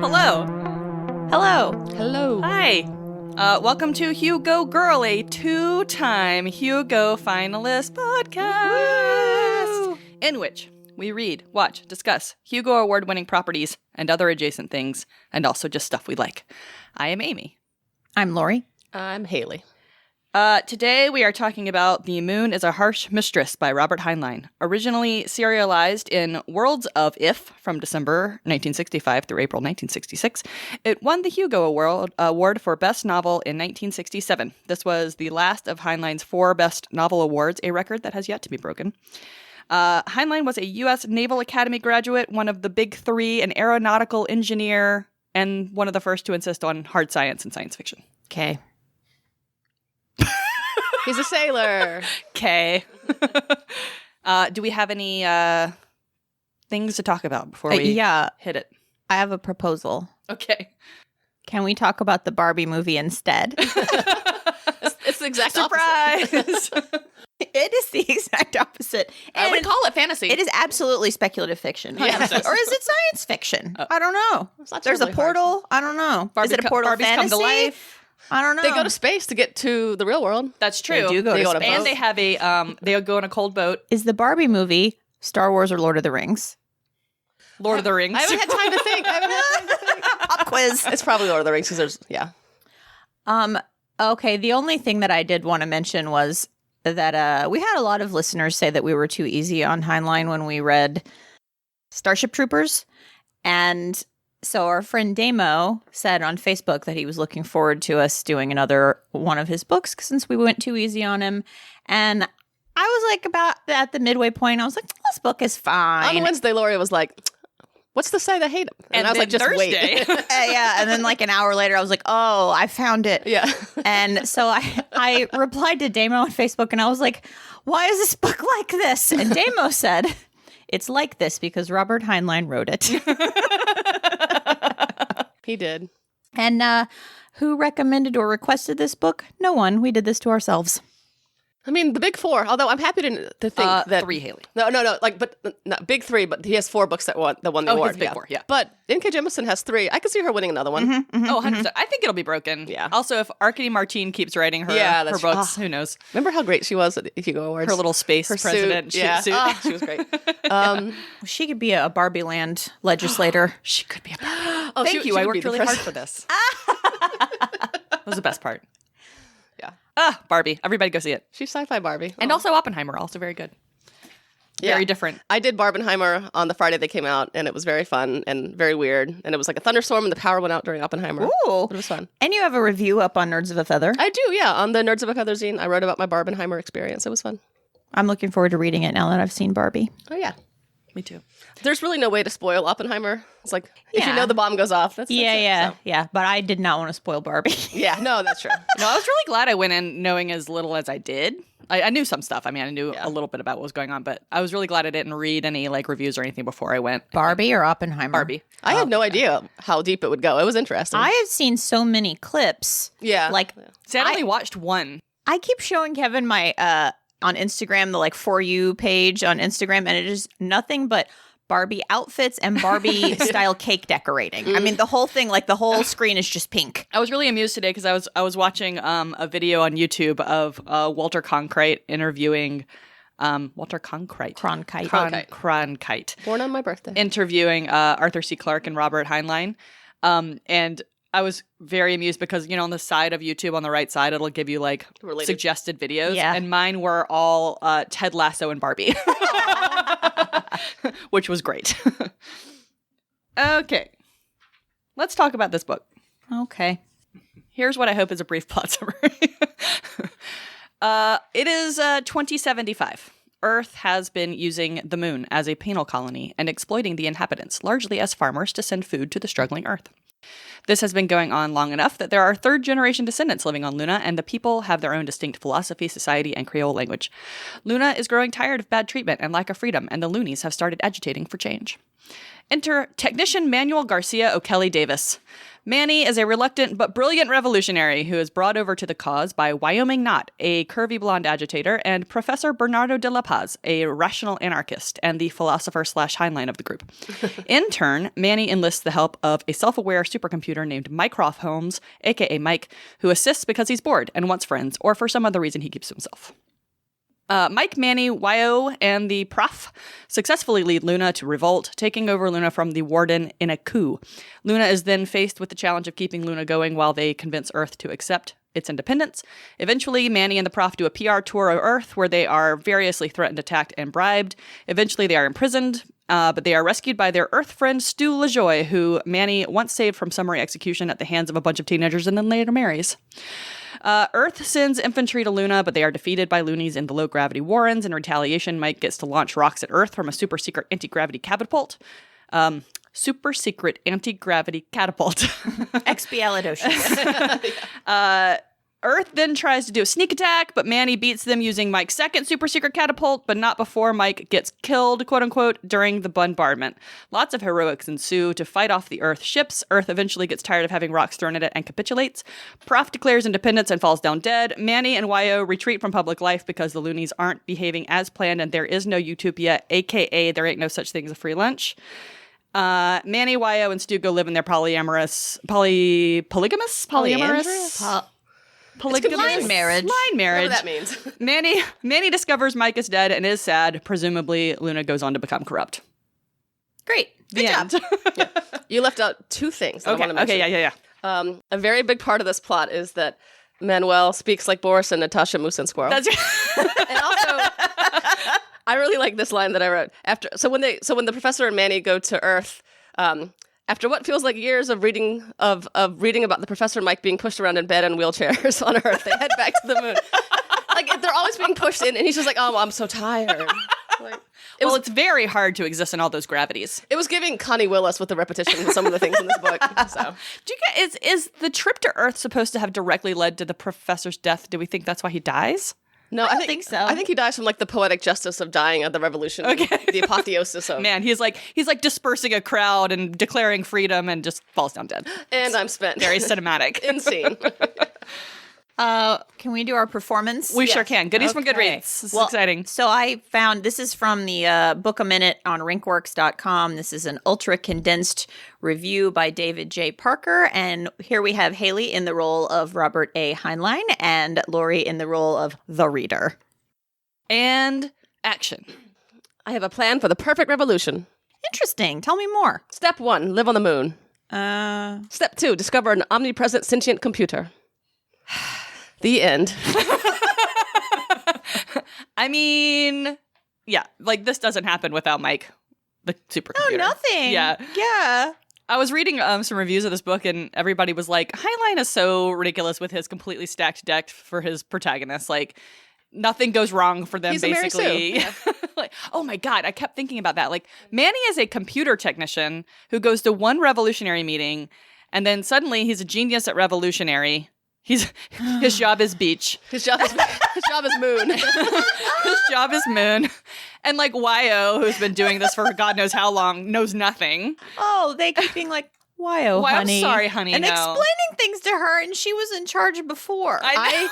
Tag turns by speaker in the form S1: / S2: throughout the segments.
S1: hello.
S2: Hello.
S3: Hello.
S1: Hi. Welcome to Hugo Girl, a two-time Hugo finalist podcast, in which we read, watch, discuss Hugo Award-winning properties and other adjacent things, and also just stuff we like. I am Amy.
S2: I'm Lori.
S3: I'm Haley.
S1: Today we are talking about The Moon is a Harsh Mistress by Robert Heinlein. Originally serialized in Worlds of If from December 1965 through April 1966, it won the Hugo Award for Best Novel in 1967. This was the last of Heinlein's 4 Best Novel Awards, a record that has yet to be broken. Heinlein was a U.S. Naval Academy graduate, one of the Big Three, an aeronautical engineer, and one of the first to insist on hard science and science fiction.
S2: Okay.
S3: He's a sailor.
S1: Okay. Do we have any things to talk about before we hit it?
S2: I have a proposal.
S1: Okay.
S2: Can we talk about the Barbie movie instead?
S3: It's the exact
S1: Surprise!
S3: opposite.
S2: It is the exact opposite.
S3: I would call it fantasy.
S2: It is absolutely speculative fiction.
S3: Yes.
S2: Or is it science fiction? I don't know.
S3: not
S2: There's a
S3: terribly hard.
S2: portal. I don't know. Is it a portal
S1: Barbies
S2: fantasy?
S1: come to life.
S2: I don't know.
S3: They go to space to get to the real world.
S1: That's true.
S2: They do go
S3: They
S2: to
S3: go to
S2: space.
S3: boat.
S1: And they have a they go on a cold boat.
S2: Is the Barbie movie Star Wars or Lord of the Rings?
S1: Lord of the Rings.
S3: I haven't had time to think.
S2: Pop quiz.
S3: It's probably Lord of the Rings because there's,
S2: Okay, the only thing that I did want to mention was that we had a lot of listeners say that we were too easy on Heinlein when we read Starship Troopers. And so our friend Damo said on Facebook that he was looking forward to us doing another one of his books since we went too easy on him. And I was like about at the midway point, I was like, this book is fine.
S3: on Wednesday, Lori was like, what's to say they hate him?
S1: And
S3: I was like,
S1: then
S3: just
S1: Thursday.
S3: wait.
S2: Yeah, and then like an hour later, I was like, oh, I found it.
S3: Yeah.
S2: And so I replied to Damo on Facebook and I was like, why is this book like this? And Damo said, it's like this because Robert Heinlein wrote it.
S3: He did.
S2: And who recommended or requested this book? No one. We did this to ourselves.
S3: I mean, the big 4, although I'm happy to think that
S1: 3, Haley.
S3: No, not big 3, but he has 4 books that won the award.
S1: his big 4, yeah.
S3: But N.K. Jemisin has 3. I could see her winning another one.
S1: Oh, 100%. I think it'll be broken.
S3: Yeah.
S1: Also, if Arkady Martine keeps writing her,
S3: that's
S1: her books, who knows?
S3: Remember how great she was at the Hugo Awards?
S1: Her little space
S3: Her
S1: president
S3: suit. Yeah.
S1: suit.
S3: Oh, she was great.
S2: She could be a Barbie Land legislator.
S1: She could be a Barbie.
S3: Oh,
S1: Thank
S3: she
S1: you.
S3: would
S1: I
S3: be
S1: worked
S3: the
S1: really hard
S3: president.
S1: for this. That was the best part.
S3: Yeah.
S1: Barbie. Everybody go see it.
S3: She's sci-fi Barbie.
S1: And also Oppenheimer, also very good. Very different.
S3: I did Barbenheimer on the Friday they came out, and it was very fun and very weird. And it was like a thunderstorm, and the power went out during Oppenheimer.
S2: Ooh.
S3: It was fun.
S2: And you have a review up on Nerds of a Feather.
S3: I do, yeah. On the Nerds of a Feather zine, I wrote about my Barbenheimer experience. It was fun.
S2: I'm looking forward to reading it now that I've seen Barbie.
S3: Oh, yeah.
S1: Me too.
S3: There's really no way to spoil Oppenheimer. It's like, if you
S2: Yeah.
S3: know the bomb goes off, that's it.
S2: Yeah. But I did not want to spoil Barbie.
S3: Yeah, no, that's true.
S1: No, I was really glad I went in knowing as little as I did. I knew some stuff. I mean, I knew a little bit about what was going on, but I was really glad I didn't read any like reviews or anything before I went.
S2: Barbie or Oppenheimer?
S1: Barbie.
S3: I had no idea how deep it would go. It was interesting.
S2: I have seen so many clips.
S3: Yeah.
S2: Like,
S1: See, I only watched one.
S2: I keep showing Kevin my, on Instagram, the like For You page on Instagram, and it is nothing but Barbie outfits and Barbie style cake decorating. I mean, the whole thing, like the whole screen is just pink.
S1: I was really amused today because I was watching a video on YouTube of Walter Cronkite interviewing Walter Cronkite. Cronkite.
S3: Born on my birthday.
S1: Interviewing Arthur C. Clarke and Robert Heinlein. And I was very amused because, on the side of YouTube, on the right side, it'll give you like suggested videos.
S2: Yeah.
S1: And mine were all Ted Lasso and Barbie, which was great. Okay. Let's talk about this book.
S2: Okay.
S1: Here's what I hope is a brief plot summary. It is 2075. Earth has been using the moon as a penal colony and exploiting the inhabitants, largely as farmers, to send food to the struggling Earth. This has been going on long enough that there are third-generation descendants living on Luna, and the people have their own distinct philosophy, society, and Creole language. Luna is growing tired of bad treatment and lack of freedom, and the loonies have started agitating for change. Enter technician Manuel Garcia O'Kelly Davis. Manny is a reluctant but brilliant revolutionary who is brought over to the cause by Wyoming Knott, a curvy blonde agitator, and Professor Bernardo de la Paz, a rational anarchist and the philosopher/Heinlein of the group. In turn, Manny enlists the help of a self-aware supercomputer named Mycroft Holmes, aka Mike, who assists because he's bored and wants friends, or for some other reason he keeps to himself. Mike, Manny, Wyo, and the Prof successfully lead Luna to revolt, taking over Luna from the Warden in a coup. Luna is then faced with the challenge of keeping Luna going while they convince Earth to accept its independence. Eventually, Manny and the Prof do a PR tour of Earth where they are variously threatened, attacked, and bribed. Eventually, they are imprisoned, but they are rescued by their Earth friend Stu LaJoy, who Manny once saved from summary execution at the hands of a bunch of teenagers and then later marries. Earth sends infantry to Luna, but they are defeated by loonies in the low-gravity Warrens. In retaliation, Mike gets to launch rocks at Earth from a super-secret anti-gravity catapult. Super-secret anti-gravity catapult.
S2: Expialidocious.
S1: Earth then tries to do a sneak attack, but Manny beats them using Mike's second super-secret catapult, but not before Mike gets killed, quote-unquote, during the bombardment. Lots of heroics ensue to fight off the Earth ships. Earth eventually gets tired of having rocks thrown at it and capitulates. Prof declares independence and falls down dead. Manny and Wyo retreat from public life because the loonies aren't behaving as planned and there is no utopia, aka there ain't no such thing as a free lunch. Manny, Wyo, and Stu go live in their polyamorous... Polygamous?
S2: Line marriage.
S3: Whatever that means.
S1: Manny discovers Mike is dead and is sad. Presumably, Luna goes on to become corrupt.
S2: Great.
S1: The end.
S3: Yeah. You left out two things that I want to mention.
S1: Yeah.
S3: A very big part of this plot is that Manuel speaks like Boris and Natasha Moose and Squirrel.
S1: That's
S3: And also, I really like this line that I wrote after. So when the professor and Manny go to Earth, after what feels like years of reading about the professor and Mike being pushed around in bed in wheelchairs on Earth, they head back to the moon. Like they're always being pushed in, and he's just like, "Oh, I'm so tired." Like,
S1: it's very hard to exist in all those gravities.
S3: It was giving Connie Willis with the repetition of some of the things in this book. So,
S1: Do you get, is the trip to Earth supposed to have directly led to the professor's death? Do we think that's why he dies?
S3: no,
S2: I don't think so.
S3: I think he dies from like the poetic justice of dying of the revolution, the apotheosis of.
S1: Man, he's like dispersing a crowd and declaring freedom and just falls down dead.
S3: And I'm spent.
S1: Very cinematic.
S3: Insane.
S2: Can we do our performance?
S1: We sure can. Goodies from Goodreads. This is exciting.
S2: So I found, this is from the Book a Minute on rinkworks.com. This is an ultra condensed review by David J. Parker. And here we have Haley in the role of Robert A. Heinlein and Lori in the role of the reader.
S1: And action.
S3: I have a plan for the perfect revolution.
S2: Interesting. Tell me more.
S3: Step 1, live on the moon. Step 2, discover an omnipresent sentient computer. The end.
S1: I mean, yeah, like this doesn't happen without Mike, the supercomputer.
S2: Oh, nothing.
S1: Yeah.
S2: Yeah.
S1: I was reading some reviews of this book, and everybody was like, Heinlein is so ridiculous with his completely stacked deck for his protagonist. Like, nothing goes wrong for them,
S3: He's a Mary
S1: basically.
S3: Sue.
S1: Like, oh my God, I kept thinking about that. Like, Manny is a computer technician who goes to one revolutionary meeting, and then suddenly he's a genius at revolutionary. His job is beach.
S3: His job is moon.
S1: His job is moon. And like Wyo, who's been doing this for God knows how long, knows nothing.
S2: Oh, they keep being like, why, oh, honey.
S1: I'm sorry, honey.
S2: And
S1: no.
S2: explaining things to her, and she was in charge before.
S3: I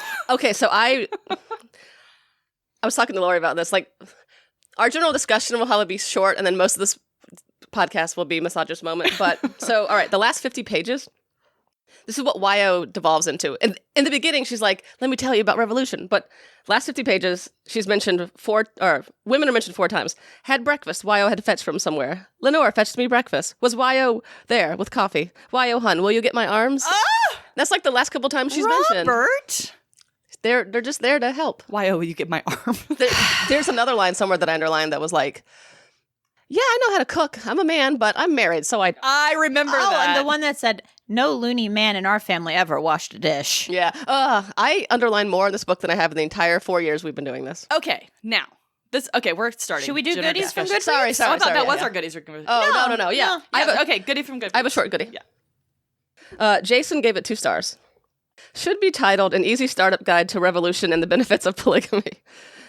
S3: was talking to Lori about this. Like, our general discussion will probably be short, and then most of this podcast will be misogynist moment. But so, all right, the last 50 pages. This is what Wyo devolves into. And in the beginning, she's like, let me tell you about revolution. But last 50 pages, she's mentioned women are mentioned 4 times. Had breakfast. Wyo had fetched from somewhere. Lenore fetched me breakfast. Was Wyo there with coffee? Wyo, hun, will you get my arms?
S1: Ah!
S3: That's like the last couple times she's mentioned.
S1: Robert?
S3: They're just there to help.
S1: Wyo, will you get my arm?
S3: There's another line somewhere that I underlined that was like, yeah, I know how to cook. I'm a man, but I'm married, so
S1: I remember that.
S2: And the one that said, no loony man in our family ever washed a dish.
S3: Yeah. I underlined more in this book than I have in the entire 4 years we've been doing this.
S1: Okay, now. We're starting.
S2: Should we do goodies from Goodreads?
S3: Sorry.
S1: I thought that was
S3: yeah.
S1: our goodies from Goodreads.
S3: Oh, no. Yeah.
S1: Okay, goodie from Goodreads.
S3: I have a short goodie.
S1: Yeah.
S3: Jason gave it 2 stars. Should be titled An Easy Startup Guide to Revolution and the Benefits of Polygamy.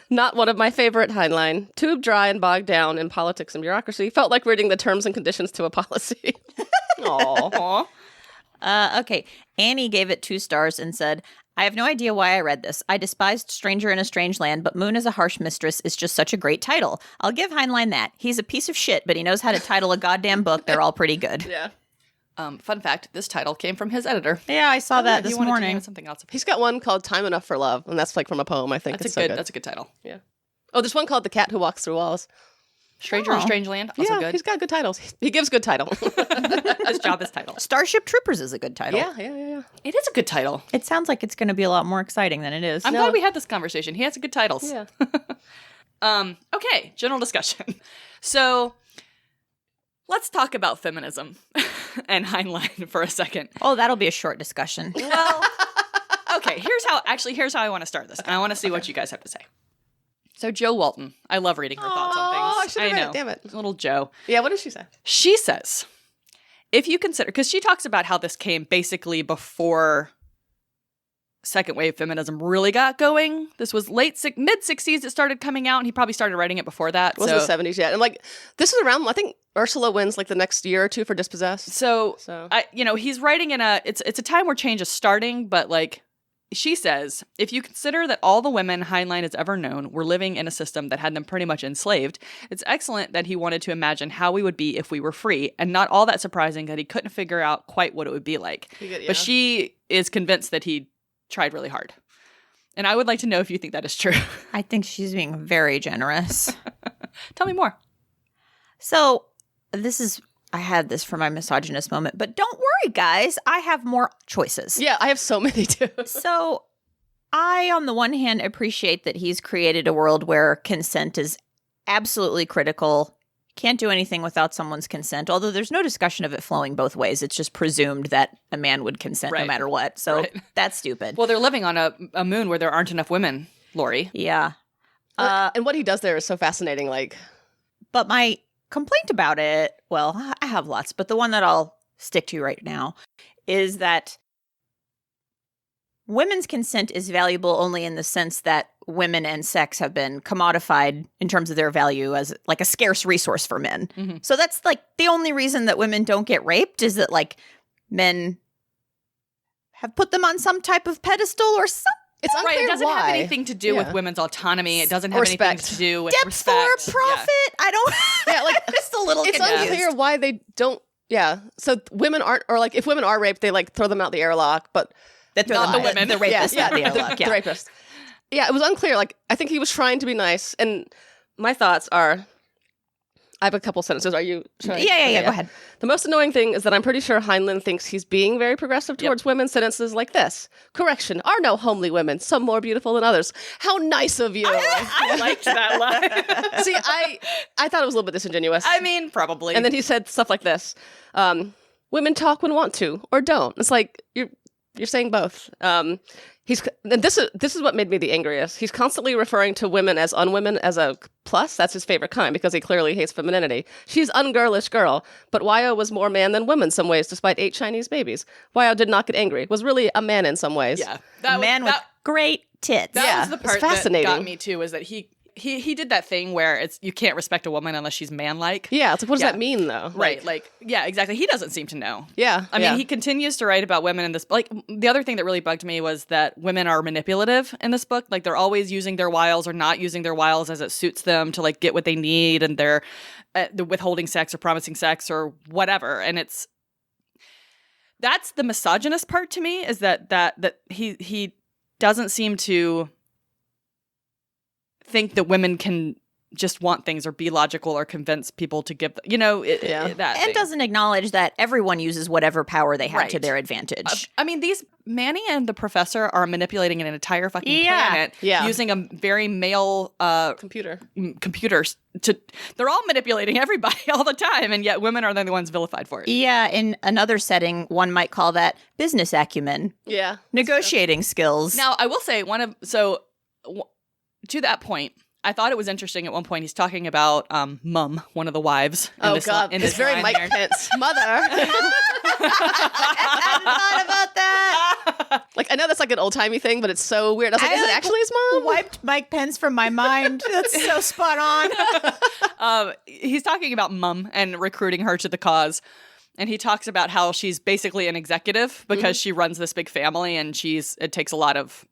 S3: Not one of my favorite Heinlein. Too dry and bogged down in politics and bureaucracy. Felt like reading the terms and conditions to a policy.
S1: Aww.
S2: Okay. Annie gave it 2 stars and said, I have no idea why I read this. I despised Stranger in a Strange Land, but Moon as a Harsh Mistress is just such a great title. I'll give Heinlein that. He's a piece of shit, but he knows how to title a goddamn book. They're all pretty good.
S3: Yeah.
S1: Fun fact, this title came from his editor.
S2: Yeah, I saw that
S1: He
S2: this
S1: wanted to
S2: morning.
S1: name it something else.
S3: He's got one called Time Enough for Love, and that's like from a poem, I think.
S1: That's a good title.
S3: Yeah. Oh, there's one called The Cat Who Walks Through Walls.
S1: Stranger in a Strange Land, also good.
S3: He's got good titles. He gives good title.
S1: His job is title.
S2: Starship Troopers is a good title.
S3: Yeah.
S1: It is a good title.
S2: It sounds like it's going to be a lot more exciting than it is.
S1: I'm glad we had this conversation. He has good titles.
S3: Yeah.
S1: Okay, general discussion. So let's talk about feminism and Heinlein for a second.
S2: Oh, that'll be a short discussion.
S1: Well, okay, here's how I want to start this, and I want to see what you guys have to say. So Jo Walton, I love reading her thoughts on things.
S3: I should've read it, damn it.
S1: Little Jo.
S3: Yeah, what did she say?
S1: She says, if you consider, because she talks about how this came basically before second wave feminism really got going. This was mid-60s it started coming out, and he probably started writing it before that.
S3: It wasn't the 70s yet. And like, this is around, I think Ursula wins like the next year or two for Dispossessed.
S1: So. He's writing it's a time where change is starting, but like, she says, if you consider that all the women Heinlein has ever known were living in a system that had them pretty much enslaved, it's excellent that he wanted to imagine how we would be if we were free, and not all that surprising that he couldn't figure out quite what it would be like. But she is convinced that he tried really hard. And I would like to know if you think that is true.
S2: I think she's being very generous.
S1: Tell me more.
S2: So I had this for my misogynist moment, but don't worry, guys. I have more choices.
S3: Yeah, I have so many too.
S2: So I, on the one hand, appreciate that he's created a world where consent is absolutely critical. Can't do anything without someone's consent, although there's no discussion of it flowing both ways. It's just presumed that a man would consent no matter what. So that's stupid.
S1: Well, they're living on a moon where there aren't enough women, Lori.
S2: Yeah.
S3: And what he does there is so fascinating. Like,
S2: but my complaint about it, well, I have lots, but the one that I'll stick to right now is that women's consent is valuable only in the sense that women and sex have been commodified in terms of their value as like a scarce resource for men. Mm-hmm. So that's like the only reason that women don't get raped is that like men have put them on some type of pedestal or something.
S3: It's unclear
S1: It doesn't
S3: why.
S1: have anything to do with women's autonomy. It doesn't have anything to do with
S2: depth
S1: respect.
S2: for profit. Yeah. I don't.
S3: Yeah, like
S2: just a little.
S3: It's
S2: confused.
S3: unclear why they don't. Yeah, so women aren't, or like if women are raped, they like throw them out the airlock, but
S2: that throw
S3: not
S2: them the women, the rapists,
S3: yeah,
S2: the airlock.
S3: The rapist. Yeah, it was unclear. Like I think he was trying to be nice, and my thoughts are. I have a couple sentences. Are you sure?
S2: Yeah. Go ahead.
S3: The most annoying thing is that I'm pretty sure Heinlein thinks he's being very progressive towards women. Sentences like this. Correction, are no homely women, some more beautiful than others. How nice of you.
S1: I liked that line.
S3: See, I thought it was a little bit disingenuous.
S1: I mean, probably.
S3: And then he said stuff like this. Women talk when want to, or don't. It's like, you're saying both. And this is what made me the angriest. He's constantly referring to women as unwomen as a plus. That's his favorite kind because he clearly hates femininity. She's ungirlish girl, but Wyo was more man than woman some ways, despite 8 Chinese babies. Wyo did not get angry. Was really a man in some ways.
S1: Yeah,
S2: a man with great tits.
S1: That was the part that got me too. Is that he did that thing where you can't respect a woman unless she's manlike.
S3: Yeah, it's like, what does that mean, though?
S1: Right, yeah, exactly. He doesn't seem to know.
S3: Yeah.
S1: I mean, he continues to write about women in this. Like, the other thing that really bugged me was that women are manipulative in this book. Like, they're always using their wiles or not using their wiles as it suits them to, like, get what they need, and they're withholding sex or promising sex or whatever. And that's the misogynist part to me, is that he doesn't seem to think that women can just want things or be logical or convince people to give, that.
S2: And doesn't acknowledge that everyone uses whatever power they have to their advantage.
S1: I mean, Manny and the professor are manipulating an entire fucking planet using a very male computers they're all manipulating everybody all the time, and yet women are the ones vilified for it.
S2: Yeah, in another setting, one might call that business acumen.
S3: Yeah.
S2: Negotiating skills.
S1: Now, I will say to that point, I thought it was interesting at one point he's talking about Mum, one of the wives.
S3: It's very Mike Pence. Mother.
S2: I hadn't thought about that.
S3: Like, I know that's like an old-timey thing, but it's so weird. I was like, is it actually his mom?
S2: Wiped Mike Pence from my mind. That's so spot on.
S1: He's talking about Mum and recruiting her to the cause. And he talks about how she's basically an executive because she runs this big family, and it takes a lot of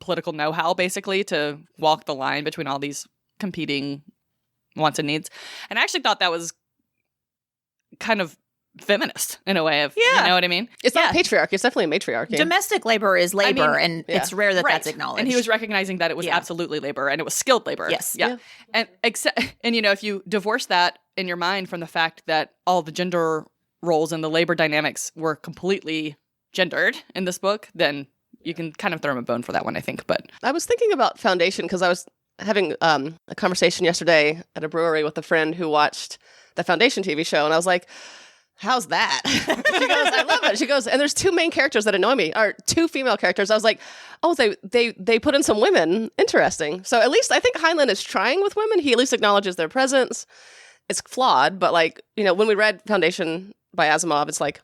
S1: political know-how basically to walk the line between all these competing wants and needs. And I actually thought that was kind of feminist in a way of, you know what I mean?
S3: It's not a patriarchy. It's definitely a matriarchy.
S2: Domestic labor is labor, and it's rare that that's acknowledged.
S1: And he was recognizing that it was absolutely labor, and it was skilled labor.
S2: Yes.
S1: Yeah. And if you divorce that in your mind from the fact that all the gender roles and the labor dynamics were completely gendered in this book, then you can kind of throw him a bone for that one, I think. But
S3: I was thinking about Foundation because I was having a conversation yesterday at a brewery with a friend who watched the Foundation TV show, and I was like, how's that? She goes, I love it. She goes, and there's two main characters that annoy me, or two female characters. I was like, oh, they put in some women. Interesting. So at least I think Heinlein is trying with women. He at least acknowledges their presence. It's flawed, but like, when we read Foundation by Asimov, it's like,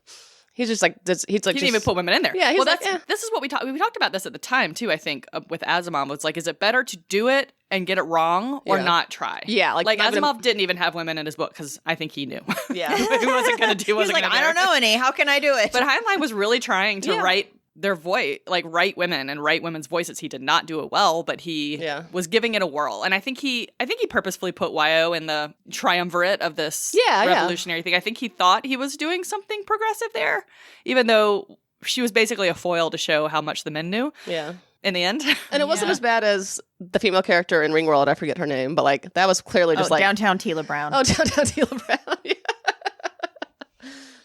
S3: he's just like, he's like,
S1: he didn't even put women in there.
S3: Yeah, he's like,
S1: this is what we talked about this at the time too, I think, with Asimov. It's like, is it better to do it and get it wrong or not try?
S3: Yeah.
S1: Like Asimov didn't even have women in his book because I think he knew.
S3: Yeah.
S1: He wasn't going to do it.
S2: He's like, I don't know any. How can I do it?
S1: But Heinlein was really trying to write their voice, like write women and write women's voices. He did not do it well, but he was giving it a whirl. And I think he purposefully put YO in the triumvirate of this revolutionary thing. I think he thought he was doing something progressive there, even though she was basically a foil to show how much the men knew.
S3: Yeah.
S1: In the end.
S3: And it wasn't as bad as the female character in Ringworld. I forget her name, but like that was clearly just like
S2: Downtown Tila Brown.
S3: Oh, Downtown Tila Brown. Yeah.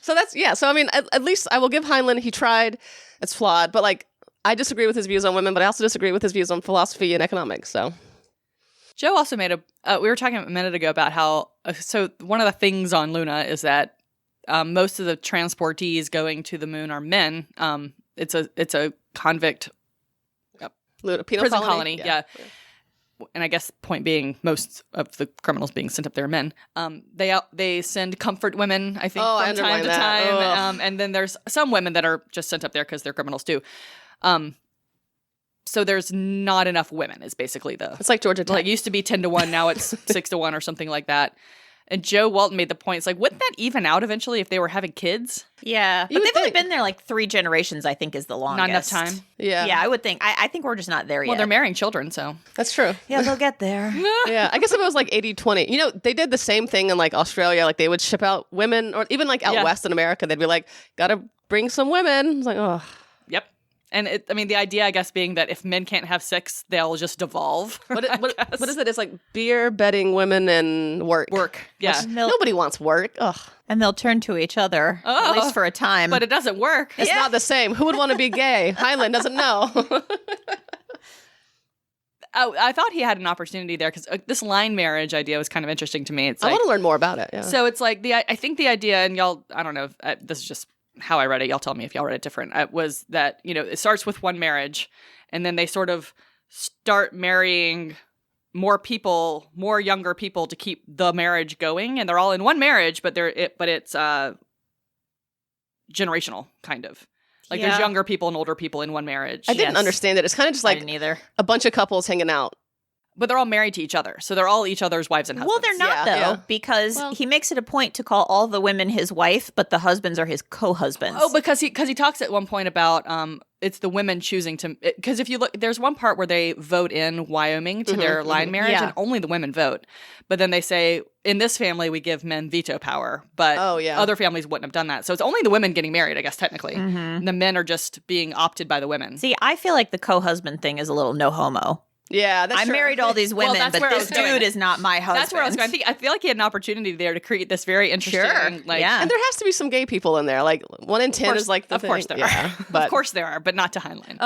S3: So that's So I mean, at least I will give Heinlein. He tried. It's flawed, but like I disagree with his views on women, but I also disagree with his views on philosophy and economics. So
S1: Joe also made we were talking a minute ago about how so one of the things on Luna is that most of the transportees going to the moon are men. It's a convict prison colony. Yeah. And I guess point being, most of the criminals being sent up there are men. They send comfort women, I think, from time to time. And then there's some women that are just sent up there because they're criminals too. So there's not enough women. Is basically
S3: it's like Georgia Tech.
S1: Like it used to be 10-1, now it's 6-1 or something like that. And Joe Walton made the point, it's like, wouldn't that even out eventually if they were having kids?
S2: Yeah. But they've only been there like 3 generations, I think, is the longest.
S1: Not enough time.
S3: Yeah.
S2: Yeah, I would think. I think we're just not there yet.
S1: Well, they're marrying children, so.
S3: That's true.
S2: Yeah, they'll get there.
S3: Yeah. I guess if it was like 80-20. They did the same thing in like Australia. Like they would ship out women, or even like out west in America, they'd be like, gotta bring some women. It's like, oh.
S1: Yep. And the idea, I guess, being that if men can't have sex, they'll just devolve.
S3: What is it? It's like beer, bedding, women, and work.
S1: Work, yeah.
S3: Nobody wants work. Ugh.
S2: And they'll turn to each other, at least for a time.
S1: But it doesn't work.
S3: It's not the same. Who would want to be gay? Heinlein doesn't know.
S1: I thought he had an opportunity there because this line marriage idea was kind of interesting to me. It's
S3: I want to learn more about it. Yeah.
S1: So it's like I think the idea, and y'all, I don't know, this is just how I read it. Y'all tell me if y'all read it different. Was that, it starts with one marriage, and then they sort of start marrying more younger people to keep the marriage going, and they're all in one marriage, but it's generational kind of. Like there's younger people and older people in one marriage.
S3: I didn't understand it. It's kind of just like a bunch of couples hanging out.
S1: But they're all married to each other. So they're all each other's wives and husbands.
S2: Well, they're not, though, because he makes it a point to call all the women his wife, but the husbands are his co-husbands.
S1: Oh, because he talks at one point about it's the women choosing to... Because if you look, there's one part where they vote in Wyoming to their line marriage, and only the women vote. But then they say, in this family, we give men veto power. But other families wouldn't have done that. So it's only the women getting married, I guess, technically. Mm-hmm. The men are just being opted by the women.
S2: See, I feel like the co-husband thing is a little no homo.
S3: Yeah, that's true.
S2: I married all these women, but this dude is not my husband.
S1: That's where I was going. I feel like he had an opportunity there to create this very interesting,
S3: and there has to be some gay people in there. Like 1 in 10 is like the thing.
S1: Of course there are. But of course there are, but not to Heinlein.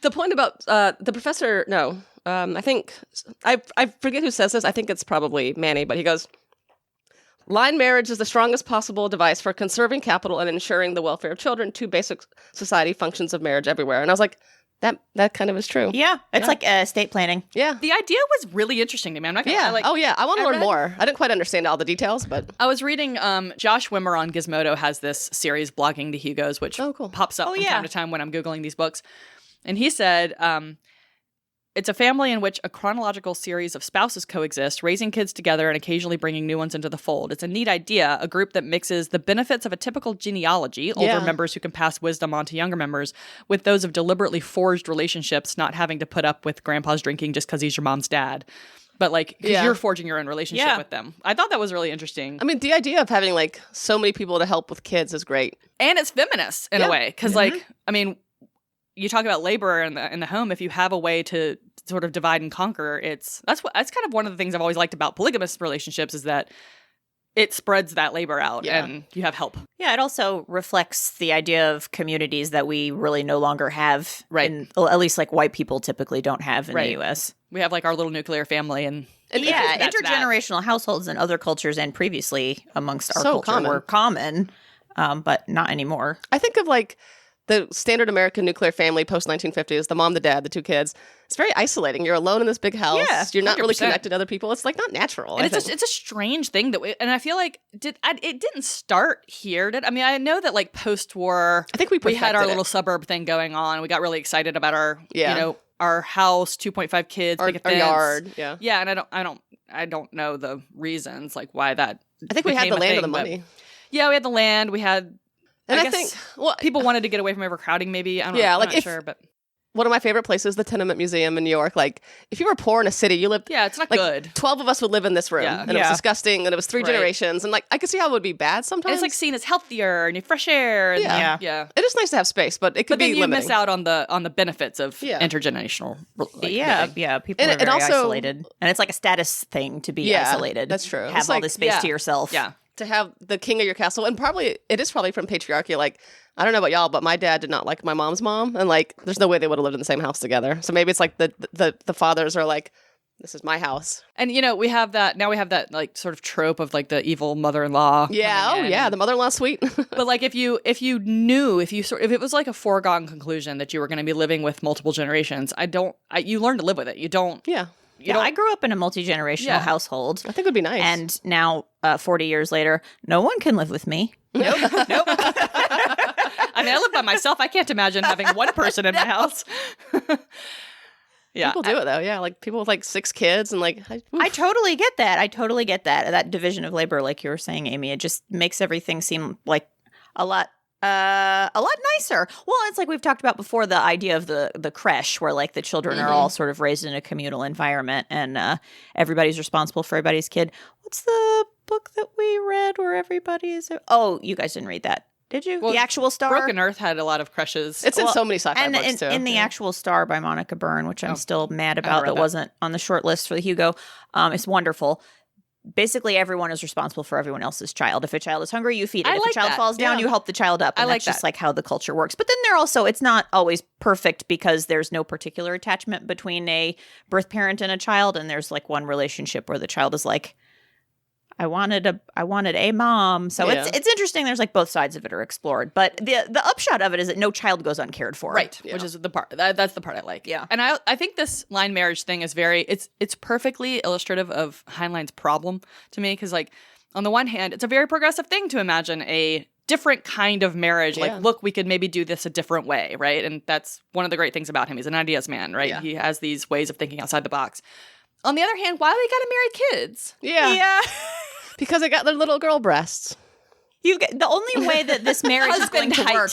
S3: The point about the professor. No, I think I forget who says this. I think it's probably Manny, but he goes, "Line marriage is the strongest possible device for conserving capital and ensuring the welfare of children. 2 basic society functions of marriage everywhere." And I was like, That kind of is true.
S2: Yeah. It's like estate planning.
S3: Yeah.
S1: The idea was really interesting to me. I'm not gonna
S3: I want to learn more. I didn't quite understand all the details, but
S1: I was reading Josh Wimmer on Gizmodo has this series, Blogging the Hugos, which pops up from time to time when I'm Googling these books. And he said It's a family in which a chronological series of spouses coexist, raising kids together and occasionally bringing new ones into the fold. It's a neat idea, a group that mixes the benefits of a typical genealogy, older members who can pass wisdom on to younger members, with those of deliberately forged relationships, not having to put up with grandpa's drinking just because he's your mom's dad. But like, because you're forging your own relationship with them. I thought that was really interesting.
S3: I mean, the idea of having like so many people to help with kids is great.
S1: And it's feminist in a way. Because like, I mean, you talk about labor in the home. If you have a way to sort of divide and conquer, that's kind of one of the things I've always liked about polygamous relationships is that it spreads that labor out and you have help.
S2: Yeah, it also reflects the idea of communities that we really no longer have. Right. At least like white people typically don't have in the U.S.
S1: We have like our little nuclear family and
S2: intergenerational households in other cultures and previously amongst our culture were common, but not anymore.
S3: I think of like the standard American nuclear family post-1950s, the mom, the dad, the two kids. It's very isolating. You're alone in this big house. Yeah, you're not 100%. Really connected to other people. It's like not natural.
S1: And it's a strange thing and I feel like it didn't start here. I mean, I know that like post-war,
S3: I think we
S1: had our little suburb thing going on. We got really excited about our our house, 2.5 kids,
S3: our yard. Yeah.
S1: Yeah, and I don't know the reasons like why that.
S3: I think we had the land or the money.
S1: Yeah, we had the land. We had.
S3: And
S1: I think people wanted to get away from overcrowding, maybe. I'm not sure, but
S3: one of my favorite places, the Tenement Museum in New York. Like, if you were poor in a city, you lived.
S1: Yeah, it's not
S3: like,
S1: good.
S3: 12 of us would live in this room, and it was disgusting, and it was 3 generations, and like I could see how it would be bad sometimes.
S1: And it's like seen as healthier and fresh air. And yeah.
S3: It is nice to have space, but it could be limiting.
S1: But then you miss out on the benefits of intergenerational.
S2: Like, people are very isolated, and it's like a status thing to be isolated.
S3: That's true.
S2: Have all this space to yourself.
S1: Yeah.
S3: To have the king of your castle, and it is probably from patriarchy. Like, I don't know about y'all, but my dad did not like my mom's mom, and like, there's no way they would have lived in the same house together. So maybe it's like the fathers are like, this is my house.
S1: And we have that like sort of trope of like the evil mother-in-law.
S3: Yeah, the mother-in-law's sweet.
S1: But like if it was like a foregone conclusion that you were going to be living with multiple generations, you learn to live with it. You don't.
S2: Yeah. I grew up in a multi-generational household.
S3: I think it would be nice.
S2: And now, 40 years later, no one can live with me.
S1: Nope. I mean, I live by myself. I can't imagine having one person in my house.
S3: People do it though. Yeah, like people with like 6 kids and like.
S2: I totally get that. That division of labor, like you were saying, Amy, it just makes everything seem like a lot nicer. Well, it's like we've talked about before, the idea of the creche where like the children are all sort of raised in a communal environment and everybody's responsible for everybody's kid. What's the book that we read where everybody's... Oh, you guys didn't read that, did you? Well, The Actual Star?
S1: Broken Earth had a lot of creches.
S3: It's in so many sci-fi books too.
S2: In The Actual Star by Monica Byrne, which I'm still mad about that wasn't on the short list for the Hugo. It's wonderful. Basically, everyone is responsible for everyone else's child. If a child is hungry, you feed it. If a child falls down, you help the child up. And that's just like how the culture works. But then it's not always perfect because there's no particular attachment between a birth parent and a child. And there's like one relationship where the child is like, I wanted a mom. So it's interesting. There's like both sides of it are explored. But the upshot of it is that no child goes uncared for.
S1: Right. Yeah. Which is the part that's the part I like. Yeah. And I think this line marriage thing is it's perfectly illustrative of Heinlein's problem to me. Because like on the one hand, it's a very progressive thing to imagine a different kind of marriage. Like, look, we could maybe do this a different way. Right. And that's one of the great things about him. He's an ideas man. Right. Yeah. He has these ways of thinking outside the box. On the other hand, why they gotta marry kids?
S3: Yeah. Because they got their little girl breasts.
S2: The only way that this marriage is going to work,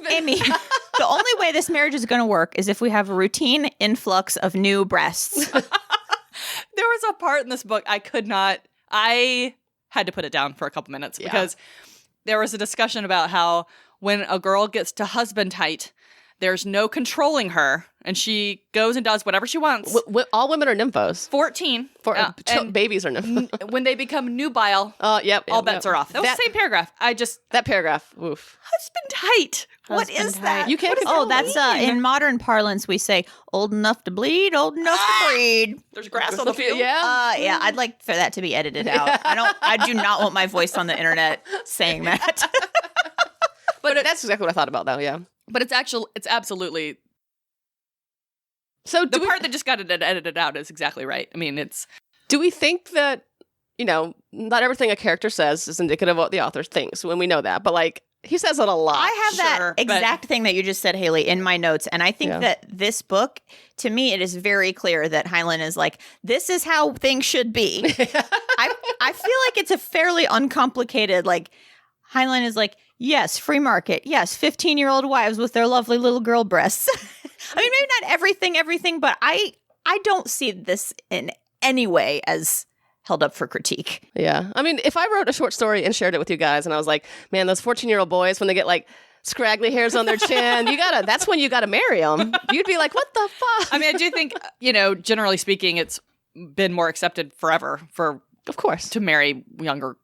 S2: Amy, the only way this marriage is going to work is if we have a routine influx of new breasts.
S1: There was a part in this book I had to put it down for a couple minutes because there was a discussion about how when a girl gets to husband height, there's no controlling her, and she goes and does whatever she wants.
S3: All women are nymphos.
S1: 14.
S3: Babies are nymphos.
S1: When they become nubile, all bets are off. That was the same paragraph.
S3: That paragraph, oof.
S1: Husband height. What is that?
S3: You can't.
S2: That's in modern parlance we say old enough to bleed, old enough to breed.
S1: There's grass on the field.
S2: Yeah. I'd like for that to be edited out. I do not want my voice on the internet saying that.
S3: But that's exactly what I thought about, though. Yeah.
S1: But it's absolutely.
S3: So
S1: the part that just got it edited out is exactly right. I mean, it's.
S3: Do we think that not everything a character says is indicative of what the author thinks when we know that? But like He says it a lot.
S2: I have that exact thing that you just said, Haley, in my notes. And I think that this book, to me, it is very clear that Heinlein is like, this is how things should be. I feel like it's a fairly uncomplicated, like, Heinlein is like, yes, free market. Yes, 15-year-old wives with their lovely little girl breasts. I mean, maybe not everything, but I don't see this in any way as held up for critique.
S3: Yeah. I mean, if I wrote a short story and shared it with you guys and I was like, man, those 14-year-old boys, when they get like scraggly hairs on their chin, that's when you gotta marry them. You'd be like, what the fuck?
S1: I mean, I do think, generally speaking, it's been more accepted forever
S3: of course,
S1: to marry younger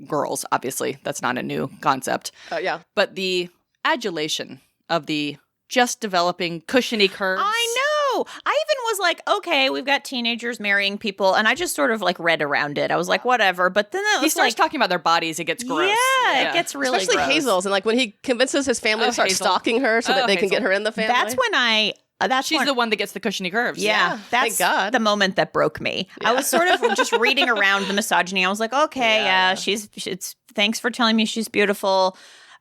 S1: girls. Obviously, that's not a new concept.
S3: Yeah.
S1: But the adulation of the just developing cushiony curves.
S2: I know. I even was like, okay, we've got teenagers marrying people, and I just sort of like read around it. I was like, whatever. But then
S1: he starts talking about their bodies. It gets gross.
S2: Yeah, it gets really
S3: especially
S2: gross.
S3: Hazel's, and like when he convinces his family to start stalking her so that they can get her in the family.
S2: That's when
S1: she's the one that gets the cushiony curves.
S2: Yeah, that's
S3: thank God.
S2: The moment that broke me. Yeah. I was sort of just reading around the misogyny. I was like, okay, she's thanks for telling me she's beautiful.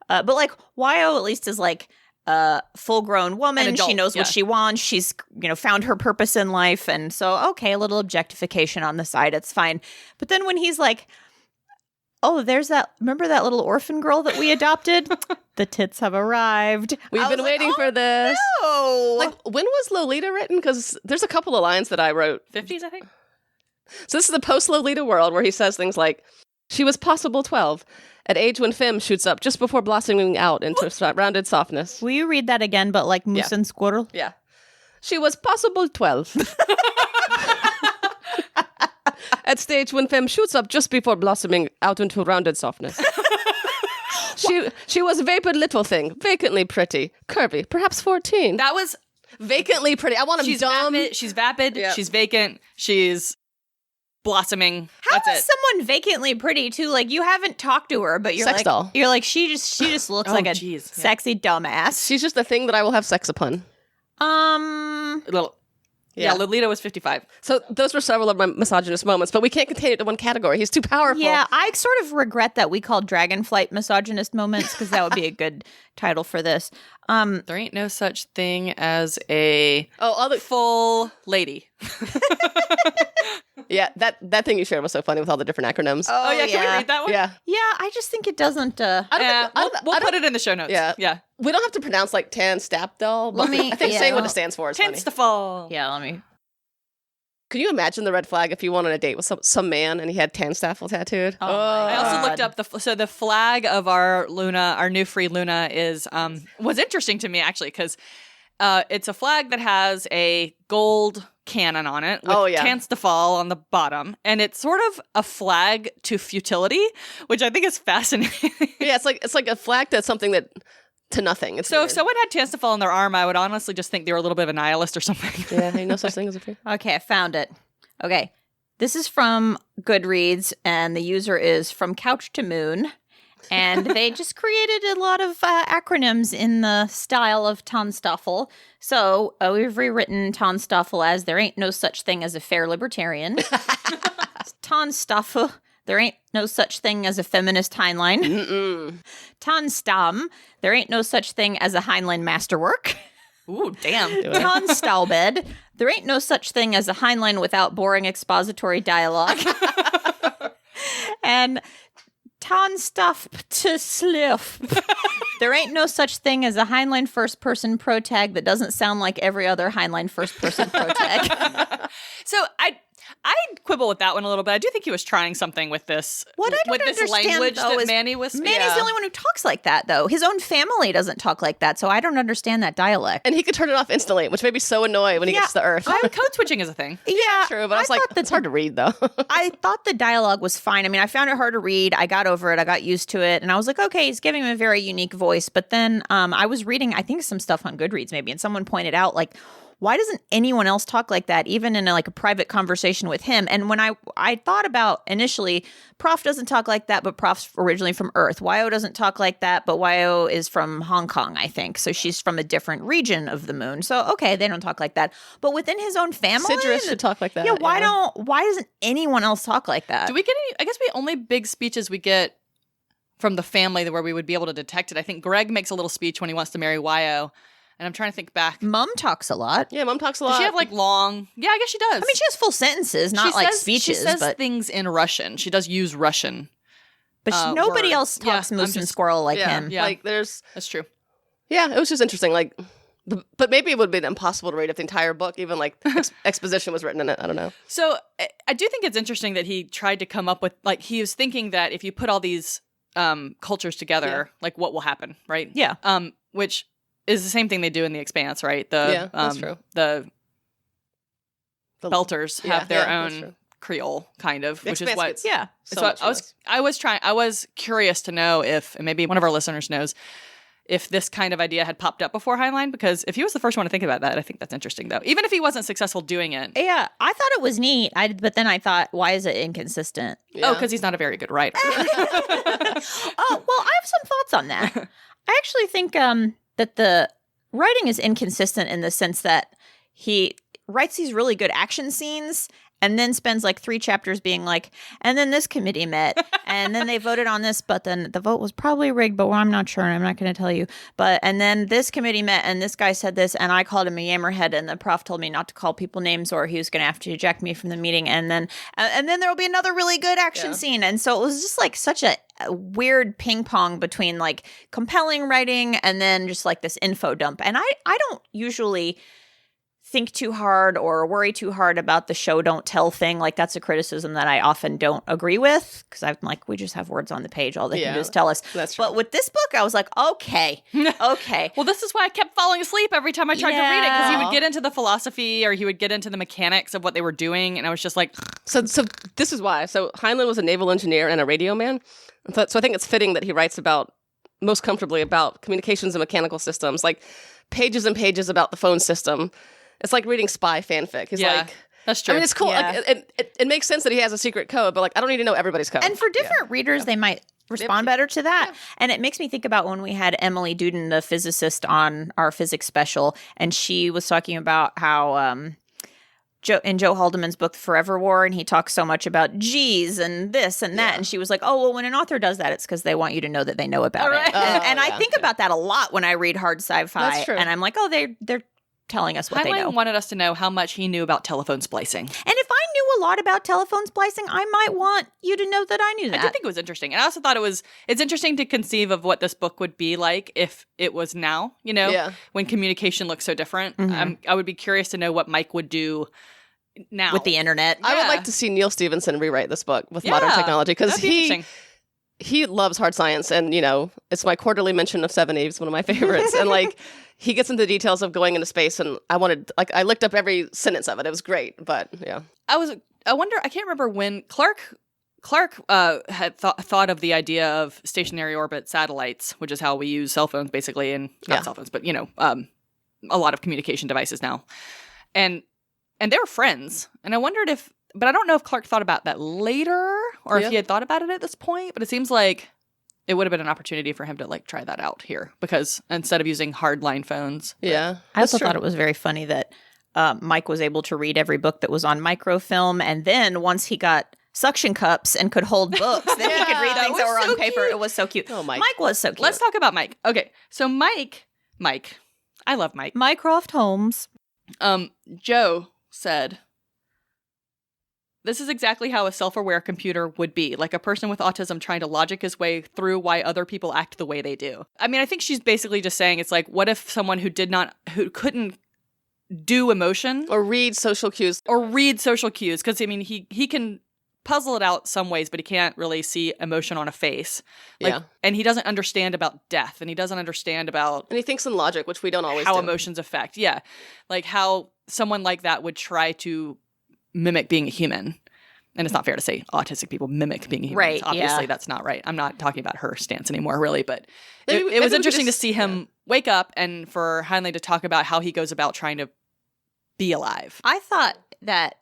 S2: But like, YO at least is like a full-grown woman. She knows what she wants. She's, found her purpose in life. And so, okay, a little objectification on the side. It's fine. But then when he's like, oh, remember that little orphan girl that we adopted? The tits have arrived.
S3: We've been waiting for this.
S2: No.
S3: Like, when was Lolita written? Because there's a couple of lines that I wrote.
S1: 50s, I think.
S3: So this is the post-Lolita world where he says things like, she was possible 12, at age when femme shoots up just before blossoming out into rounded softness.
S2: Will you read that again, but like moose and squirrel?
S3: Yeah. She was possible 12. At stage when femme shoots up just before blossoming out into rounded softness. She was vapid little thing, vacantly pretty, curvy, perhaps 14.
S1: That was
S3: vacantly pretty. I want him dumb.
S1: She's vapid. Yep. She's vacant. She's blossoming.
S2: How is someone vacantly pretty too? Like, you haven't talked to her, but you're
S3: sex
S2: like,
S3: doll.
S2: You're like, she just looks like a sexy dumbass.
S3: She's just the thing that I will have sex upon.
S1: Yeah, Lolita was 55.
S3: So those were several of my misogynist moments, but we can't contain it to one category. He's too powerful.
S2: Yeah, I sort of regret that we called Dragonflight misogynist moments, because that would be a good title for this.
S1: There ain't no such thing as a full lady.
S3: Yeah, that thing you shared was so funny with all the different acronyms.
S1: Oh yeah, can we read that one?
S3: Yeah.
S2: Yeah, I just think it doesn't...
S1: We'll put it in the show notes. Yeah.
S3: We don't have to pronounce like Tan Stapdal, but I think saying what it stands for is funny.
S1: Tanstafal.
S2: Yeah, let me...
S3: Could you imagine the red flag if you went on a date with some man and he had Tanstaffel tattooed?
S1: I also looked up the flag of our Luna, our new free Luna, was interesting to me actually, because it's a flag that has a gold cannon on it with Tanstafal on the bottom, and it's sort of a flag to futility, which I think is fascinating.
S3: Yeah, it's like a flag that's something that to nothing. It's
S1: so
S3: weird.
S1: If someone had Tanstafal on their arm, I would honestly just think they were a little bit of a nihilist or something.
S3: Yeah, ain't no such thing as a fear.
S2: Okay, I found it. Okay, this is from Goodreads, and the user is From Couch to Moon, and they just created a lot of acronyms in the style of Tanstaffel. So we've rewritten Tanstaffel as there ain't no such thing as a fair libertarian. Tanstaffel, there ain't no such thing as a feminist Heinlein. Tanstam, there ain't no such thing as a Heinlein masterwork.
S1: Ooh, damn.
S2: Tanstalbed, there ain't no such thing as a Heinlein without boring expository dialogue. And Tanstaff to Sliff, there ain't no such thing as a Heinlein first-person protag that doesn't sound like every other Heinlein first-person protag.
S1: So I quibble with that one a little bit. I do think he was trying something with this.
S2: What I don't understand,
S1: language
S2: though,
S1: that Manny was.
S2: Manny's the only one who talks like that, though. His own family doesn't talk like that, so I don't understand that dialect.
S3: And he could turn it off instantly, which made me so annoyed when he gets to the earth.
S1: Code switching is a thing.
S2: Yeah,
S3: true. But I was like, it's hard to read, though.
S2: I thought the dialogue was fine. I mean, I found it hard to read. I got over it. I got used to it, and I was like, okay, he's giving him a very unique voice. But then I was reading, I think, some stuff on Goodreads maybe, and someone pointed out like, why doesn't anyone else talk like that, even in a private conversation with him? And when I thought about initially, Prof doesn't talk like that, but Prof's originally from Earth. YO doesn't talk like that, but YO is from Hong Kong, I think. So she's from a different region of the moon. So, okay, they don't talk like that. But within his own family...
S3: Sidrus should talk like that.
S2: Yeah, why doesn't anyone else talk like that?
S1: Do we get any... I guess the only big speeches we get from the family where we would be able to detect it. I think Greg makes a little speech when he wants to marry Wyo. And I'm trying to think back.
S2: Mom talks a lot.
S3: Yeah, Mom talks a lot.
S1: Does she have like long? Yeah, I guess she does.
S2: I mean, she has full sentences, not like speeches.
S1: She says
S2: but
S1: things in Russian. She does use Russian.
S2: Nobody
S1: words.
S2: else talks moose and squirrel like him.
S1: Yeah,
S3: like there's.
S1: That's true.
S3: Yeah, it was just interesting. Like, but maybe it would have been impossible to read if the entire book, even like exposition, was written in it. I don't know.
S1: So I do think it's interesting that he tried to come up with like he was thinking that if you put all these cultures together, like what will happen, right?
S2: Yeah.
S1: Which is the same thing they do in The Expanse, right?
S3: That's true.
S1: The Belters have their own Creole, kind of,
S3: The
S1: which is
S3: Expanse
S1: what.
S3: gets
S1: Yeah.
S3: so
S1: So
S3: much
S1: I was curious to know if, and maybe one of our listeners knows, if this kind of idea had popped up before Heinlein, because if he was the first one to think about that, I think that's interesting, though. Even if he wasn't successful doing it.
S2: Yeah, I thought it was neat. But then I thought, why is it inconsistent?
S3: Yeah.
S1: Oh, because he's not a very good writer.
S2: Oh, well, I have some thoughts on that. I actually think that the writing is inconsistent in the sense that he writes these really good action scenes and then spends like 3 chapters being like, and then this committee met, and then they voted on this, but then the vote was probably rigged, but I'm not sure, and I'm not going to tell you. And then this committee met, and this guy said this, and I called him a yammerhead, and the prof told me not to call people names, or he was going to have to eject me from the meeting, and then there will be another really good action scene. And so it was just like such a weird ping pong between like compelling writing and then just like this info dump. And I don't usually think too hard or worry too hard about the show don't tell thing. Like that's a criticism that I often don't agree with because I'm like, we just have words on the page. All they can do is tell us.
S3: That's true.
S2: But with this book, I was like, okay.
S1: Well, this is why I kept falling asleep every time I tried to read it, because he would get into the philosophy or he would get into the mechanics of what they were doing, and I was just like,
S3: So this is why. So Heinlein was a naval engineer and a radio man. So I think it's fitting that he writes most comfortably about communications and mechanical systems, like pages and pages about the phone system. It's like reading spy fanfic. He's like,
S1: that's true.
S3: I mean, it's cool.
S2: Yeah.
S3: Like, it makes sense that he has a secret code, but like, I don't need to know everybody's code.
S2: And for different readers, they might respond better to that. Yeah. And it makes me think about when we had Emily Duden, the physicist, on our physics special, and she was talking about how in Joe Haldeman's book, The Forever War, and he talks so much about G's and this and that. And she was like, oh, well, when an author does that, it's because they want you to know that they know about it. And I think about that a lot when I read hard sci-fi.
S3: That's true.
S2: And I'm like, oh, they're telling us what they know.
S1: Heinlein wanted us to know how much he knew about telephone splicing.
S2: And if I knew a lot about telephone splicing, I might want you to know that I knew that.
S1: I did think it was interesting. And I also thought it's interesting to conceive of what this book would be like if it was now, when communication looks so different.
S2: Mm-hmm.
S1: I would be curious to know what Mike would do now.
S2: With the internet.
S3: I would like to see Neil Stephenson rewrite this book with modern technology, because he loves hard science, and it's my quarterly mention of 70. It's one of my favorites. And like he gets into the details of going into space, and I looked up every sentence of it. It was great, but yeah.
S1: I wonder, I can't remember when Clark had thought of the idea of stationary orbit satellites, which is how we use cell phones basically, and not cell phones, but a lot of communication devices now. And they were friends. And I wondered but I don't know if Clark thought about that later or if he had thought about it at this point, but it seems like it would have been an opportunity for him to like try that out here, because instead of using hardline phones.
S3: Yeah.
S2: I also thought it was very funny that Mike was able to read every book that was on microfilm. And then once he got suction cups and could hold books, then he could read things that were on paper. It was so cute.
S3: Oh, Mike
S2: was so cute.
S1: Let's talk about Mike. Okay. So Mike, I love Mike.
S2: Mycroft Holmes.
S1: Joe said, this is exactly how a self-aware computer would be, like a person with autism trying to logic his way through why other people act the way they do. I mean, I think she's basically just saying it's like, what if someone who couldn't do emotion
S3: or read social cues,
S1: because I mean, he can puzzle it out some ways, but he can't really see emotion on a face. And he doesn't understand about death, and he doesn't understand about,
S3: and he thinks in logic, which we don't always
S1: how
S3: do.
S1: Emotions affect. Yeah, like how someone like that would try to mimic being a human. And it's not fair to say autistic people mimic being human.
S2: Right,
S1: Obviously, that's not right. I'm not talking about her stance anymore, really. But it was interesting to see him wake up and for Heinlein to talk about how he goes about trying to be alive.
S2: I thought that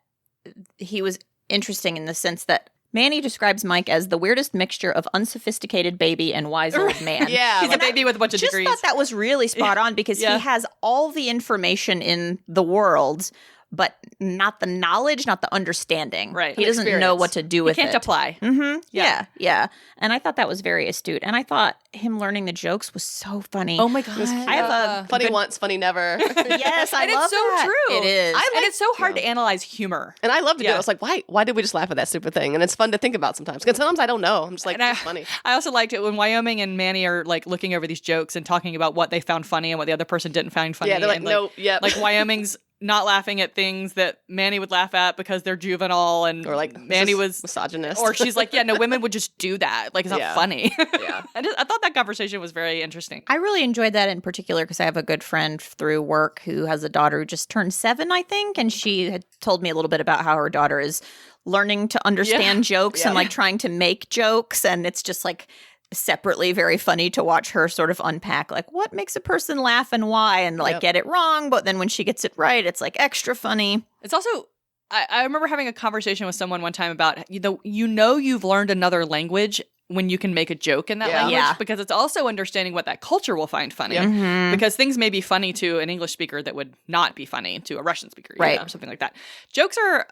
S2: he was interesting in the sense that Manny describes Mike as the weirdest mixture of unsophisticated baby and wise old man.
S1: He's a baby with a bunch of degrees.
S2: I just thought that was really spot on, because he has all the information in the world, but not the knowledge, not the understanding.
S1: Right.
S2: He doesn't know
S3: Experience.
S2: what to do
S1: You
S2: with
S1: can't
S2: it.
S1: apply.
S2: Mm-hmm.
S1: Yeah.
S2: And I thought that was very astute. And I thought him learning the jokes was so funny.
S1: Oh my god!
S2: I have a
S3: Funny once, funny never.
S2: yes, I
S1: and
S2: love
S1: it's so
S2: that.
S1: true.
S2: It is.
S1: And it's so hard to analyze humor.
S3: And I love to do it.
S1: Yeah.
S3: I was like, why did we just laugh at that stupid thing? And it's fun to think about sometimes. Because sometimes I don't know. I'm just like,
S1: And
S3: it's funny.
S1: I also liked it when Wyoming and Manny are like looking over these jokes and talking about what they found funny and what the other person didn't find funny.
S3: Yeah, they're like,
S1: and
S3: no, yep.
S1: Like Wyoming's not laughing at things that Manny would laugh at because they're juvenile, and
S3: Or like,
S1: Manny
S3: this is
S1: was
S3: misogynist.
S1: or she's like, yeah, no, women would just do that. Like, it's not
S3: Yeah.
S1: funny.
S3: Yeah.
S1: I thought that conversation was very interesting.
S2: I really enjoyed that in particular because I have a good friend through work who has a daughter who just turned 7, I think. And she had told me a little bit about how her daughter is learning to understand jokes
S3: Yeah.
S2: and like trying to make jokes. And it's just like separately very funny to watch her sort of unpack like what makes a person laugh and why and like
S3: Yep.
S2: get it wrong. But then when she gets it right, it's like extra funny.
S1: It's also, I remember having a conversation with someone one time about, you've learned another language when you can make a joke in that
S3: Yeah.
S1: language,
S2: Yeah.
S1: because it's also understanding what that culture will find funny.
S3: Yeah.
S2: Mhm.
S1: Because things may be funny to an English speaker that would not be funny to a Russian speaker,
S2: Right.
S1: or something like that. Jokes are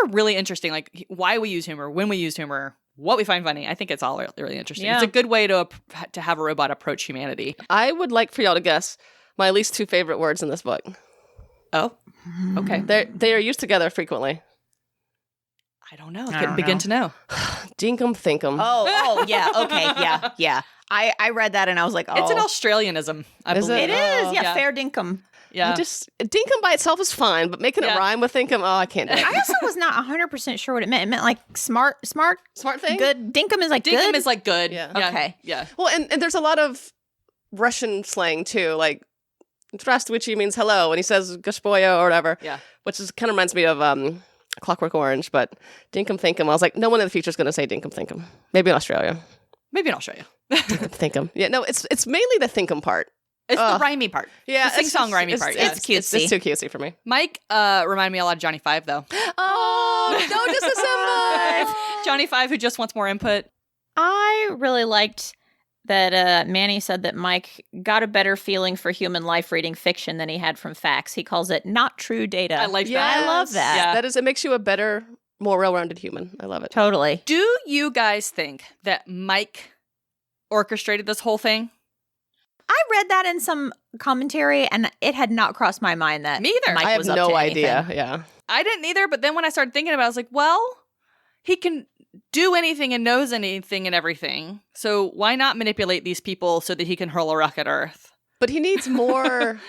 S1: really interesting, like why we use humor, when we use humor, what we find funny. I think it's all really interesting.
S2: Yeah.
S1: It's a good way to have a robot approach humanity.
S3: I would like for y'all to guess my least 2 favorite words in this book.
S1: Oh, okay.
S3: They are used together frequently.
S1: I don't know.
S2: I
S1: Can
S2: don't
S1: begin
S2: know.
S1: to know.
S3: Dinkum thinkum.
S2: Oh, yeah. Okay. Yeah. I read that and I was like, oh.
S1: It's an Australianism, I
S3: Is
S1: believe.
S2: It is. Yeah.
S1: Yeah.
S2: Fair dinkum.
S1: Yeah.
S3: Dinkum by itself is fine, but making
S1: Yeah.
S3: it rhyme with thinkum, I can't do it.
S2: I also was not 100% sure what it meant. It meant like smart,
S3: Smart thing?
S2: good. Dinkum is like
S1: Dinkum
S2: good.
S1: is like good.
S3: Yeah.
S2: Okay.
S1: Yeah.
S3: Well, and there's a lot of Russian slang too, like Здравствуйте means hello, and he says Gospodya or whatever.
S1: Yeah.
S3: Which is kind of reminds me of Clockwork Orange, but Dinkum Thinkum. I was like, no one in the future is going to say Dinkum Thinkum. Maybe in Australia.
S1: Maybe in Australia.
S3: Dinkum Thinkum. Yeah, no, it's mainly the Thinkum part.
S1: It's
S3: Ugh.
S1: the rhymey part.
S3: Yeah,
S1: The sing-song rhymey part, yeah.
S2: It's cutesy.
S3: It's too cutesy for me.
S1: Mike reminded me a lot of Johnny Five, though.
S3: Oh, don't disassemble.
S1: Johnny Five, who just wants more input.
S2: I really liked that Manny said that Mike got a better feeling for human life reading fiction than he had from facts. He calls it not true data.
S1: I like
S3: Yes.
S1: that.
S2: I love that.
S1: Yeah.
S3: That is, it makes you a better, more well-rounded human. I love it.
S2: Totally.
S1: Do you guys think that Mike orchestrated this whole thing?
S2: I read that in some commentary, and it had not crossed my mind that
S1: Me either.
S2: Mike
S3: I have
S2: was up
S3: no
S2: to
S3: idea.
S2: anything.
S3: Yeah.
S1: I didn't either, but then when I started thinking about it, I was like, well, he can do anything and knows anything and everything. So why not manipulate these people so that he can hurl a rock at Earth?
S3: But he needs more.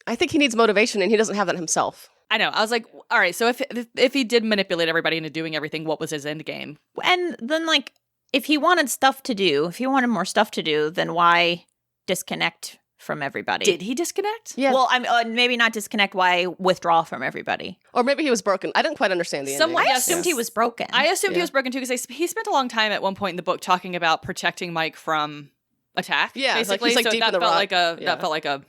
S3: I think he needs motivation, and he doesn't have that himself.
S1: I know. I was like, all right, so if he did manipulate everybody into doing everything, what was his end game?
S2: And then, like, if he wanted stuff to do, if he wanted more stuff to do, then why disconnect from everybody?
S1: Did he disconnect?
S3: Yeah.
S2: Well, I'm maybe not disconnect. Why withdraw from everybody?
S3: Or maybe he was broken. I didn't quite understand the ending.
S2: I
S1: Yes.
S2: assumed he was broken.
S1: I assumed he
S3: Yeah.
S1: was broken too because he spent a long time at one point in the book talking about protecting Mike from attack.
S3: Yeah, it's like
S1: basically.
S3: he's, like,
S1: so
S3: deep
S1: that
S3: in the
S1: felt
S3: rock.
S1: like a
S3: Yeah.
S1: that felt like a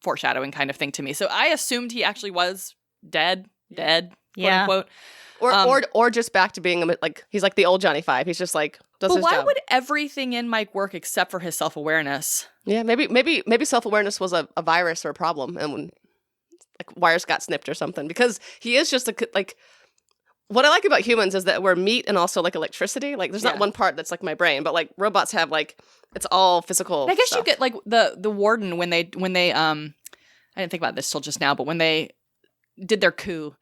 S1: foreshadowing kind of thing to me. So I assumed he actually was dead, quote
S2: Yeah.
S1: unquote.
S3: Or just back to being like he's like the old Johnny Five. He's just like does
S1: But
S3: his
S1: why
S3: job.
S1: would everything in Mike work except for his self-awareness?
S3: Yeah, maybe self-awareness was a virus or a problem, and when like wires got snipped or something, because he is just like. What I like about humans is that we're meat and also like electricity. Like there's not
S1: Yeah.
S3: one part that's like my brain, but like robots have like it's all physical.
S1: And I guess
S3: stuff.
S1: you get like the warden when they I didn't think about this till just now, but when they did their coup,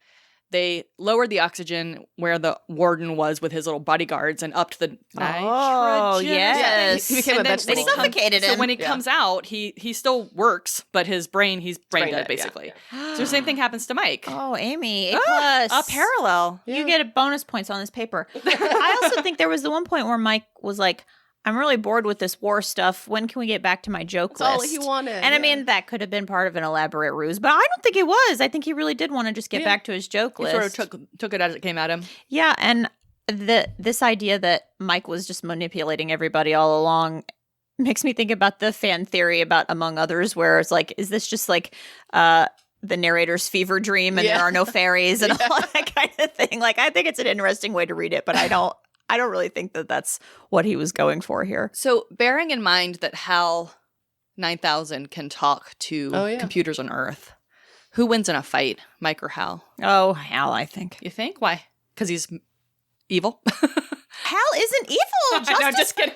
S1: they lowered the oxygen where the warden was with his little bodyguards and upped the nitrogen.
S2: Oh, yes.
S3: He became a
S1: And then
S3: vegetable.
S1: when he
S2: Suffocated
S1: So
S2: him.
S1: when he
S3: Yeah.
S1: comes out, he still works, but he's brain
S3: brain
S1: dead,
S3: dead,
S1: basically. So the same thing happens to Mike.
S2: Oh, Amy, A+.
S1: A parallel.
S3: Yeah.
S2: You get bonus points on this paper. I also think there was the one point where Mike was like, I'm really bored with this war stuff. When can we get back to my joke
S3: That's all
S2: list?
S3: he wanted.
S2: And I
S3: yeah.
S2: mean, that could have been part of an elaborate ruse, but I don't think it was. I think he really did want to just get
S3: Yeah.
S2: back to his joke
S1: He
S2: list.
S1: sort of took it as it came at him.
S2: Yeah, and this idea that Mike was just manipulating everybody all along makes me think about the fan theory about Among Others, where it's like, is this just like the narrator's fever dream and
S3: Yeah.
S2: there are no fairies and all that kind of thing? Like, I think it's an interesting way to read it, but I don't really think that that's what he was going for here.
S1: So bearing in mind that HAL 9000 can talk to
S3: Oh, yeah.
S1: computers on Earth, Who wins in a fight, Mike or Hal?
S2: Oh, Hal, I think.
S1: You think? Why? Because he's evil?
S2: Hal isn't evil.
S1: No, just kidding.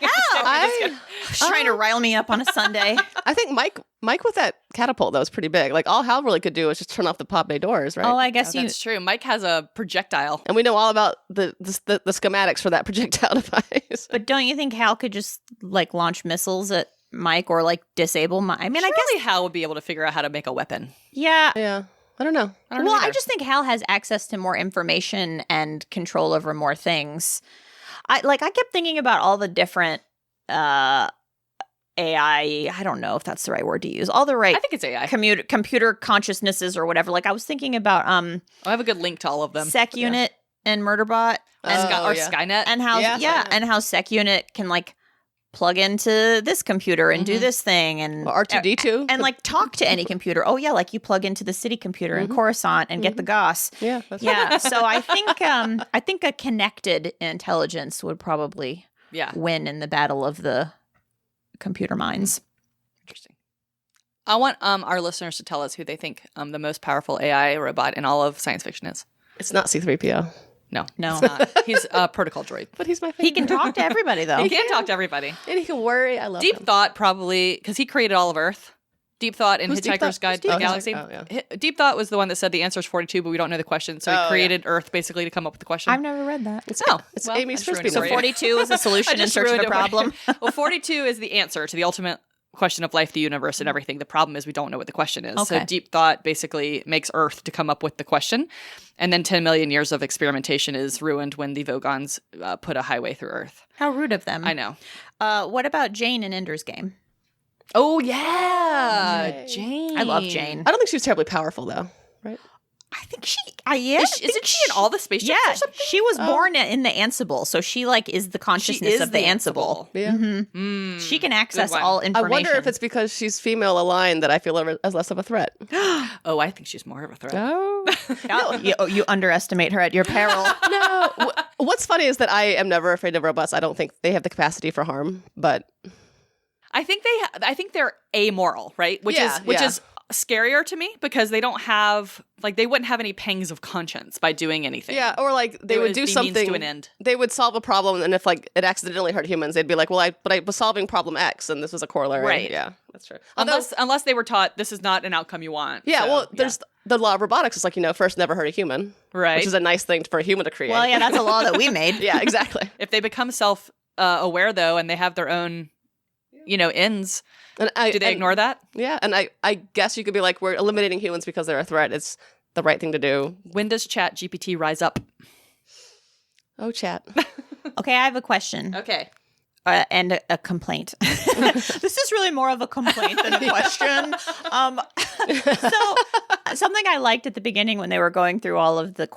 S2: She's trying to rile me up on a Sunday.
S3: I think Mike with that catapult that was pretty big. Like all Hal really could do was just turn off the pod bay doors, right?
S2: Oh, I guess
S1: That's true. Mike has a projectile.
S3: And we know all about the schematics for that projectile device.
S2: But don't you think Hal could just like launch missiles at Mike or like disable Mike? I mean, I guess
S1: Hal would be able to figure out how to make a weapon.
S2: yeah.
S3: Yeah. I don't know.
S2: I just think Hal has access to more information and control over more things. I kept thinking about all the different AI. I don't know if that's the right word to use. All the right.
S1: I think it's AI.
S2: Computer consciousnesses or whatever. Like I was thinking about
S1: I have a good link to all of them.
S2: Sec Unit and Murderbot
S1: or Skynet,
S2: and how and how Sec Unit can like plug into this computer and do this thing and
S3: R2D2
S2: and like talk to any computer. Oh yeah, like you plug into the city computer in Coruscant and get the GOS.
S3: Yeah, that's
S2: yeah. So I think a connected intelligence would probably win in the battle of the computer minds.
S1: Interesting. I want our listeners to tell us who they think the most powerful AI robot in all of science fiction is.
S3: It's not C-3PO.
S1: No, it's not. He's a protocol droid.
S3: But he's my favorite.
S2: He can talk to everybody, though.
S1: He can talk to everybody.
S3: And he can worry. I love
S1: Deep
S3: him.
S1: Thought probably, because he created all of Earth. Deep Thought in Hitchhiker's Guide to the Galaxy.
S3: Oh, yeah.
S1: Deep Thought was the one that said the answer is 42, but we don't know the question. So he created Earth basically to come up with the question.
S2: I've never read that.
S3: It's
S1: well,
S3: Amy's
S1: I'm
S3: frisbee.
S1: sure
S2: So 42 is a solution in search of a problem.
S1: Well, 42 is the answer to the ultimate question of life, the universe, and everything. The problem is we don't know what the question is.
S2: Okay.
S1: So Deep Thought basically makes Earth to come up with the question. And then 10 million years of experimentation is ruined when the Vogons put a highway through Earth.
S2: How rude of them.
S1: I know.
S2: What about Jane in Ender's Game?
S1: Oh, yeah. Jane.
S2: I love Jane.
S3: I don't think she was terribly powerful, though, right?
S2: I think she,
S1: Isn't she in all the spaceships or something?
S2: she was born in the Ansible, so she like is the consciousness of the Ansible.
S3: Yeah.
S2: Mm-hmm. She can access all
S3: I
S2: information.
S3: wonder if it's because she's female aligned that I feel her as less of a threat.
S1: Oh, I think she's more of a threat.
S3: Oh.
S2: you underestimate her at your peril.
S3: No. What's funny is that I am never afraid of robots. I don't think they have the capacity for harm, but
S1: I think they're amoral, right? Which is scarier to me because they don't have they wouldn't have any pangs of conscience by doing anything.
S3: Yeah, or like they would do
S1: be
S3: something
S1: means to an end.
S3: They would solve a problem, and if like it accidentally hurt humans, they'd be like, "Well, I was solving problem X, and this was a corollary."
S1: Right.
S3: Yeah, that's true.
S1: Unless they were taught this is not an outcome you want.
S3: Yeah,
S1: So,
S3: well, there's the law of robotics. It's like first never hurt a human,
S1: right,
S3: which is a nice thing for a human to create.
S2: Well, yeah, that's a law that we made.
S3: Yeah, exactly.
S1: If they become self-aware though, and they have their own, ends.
S3: And
S1: do they ignore that?
S3: Yeah, and I guess you could be like, we're eliminating humans because they're a threat. It's the right thing to do.
S1: When does Chat GPT rise up?
S3: Oh, chat.
S2: Okay, I have a question.
S1: Okay.
S2: And a complaint. This is really more of a complaint than a question. So something I liked at the beginning when they were going through all of the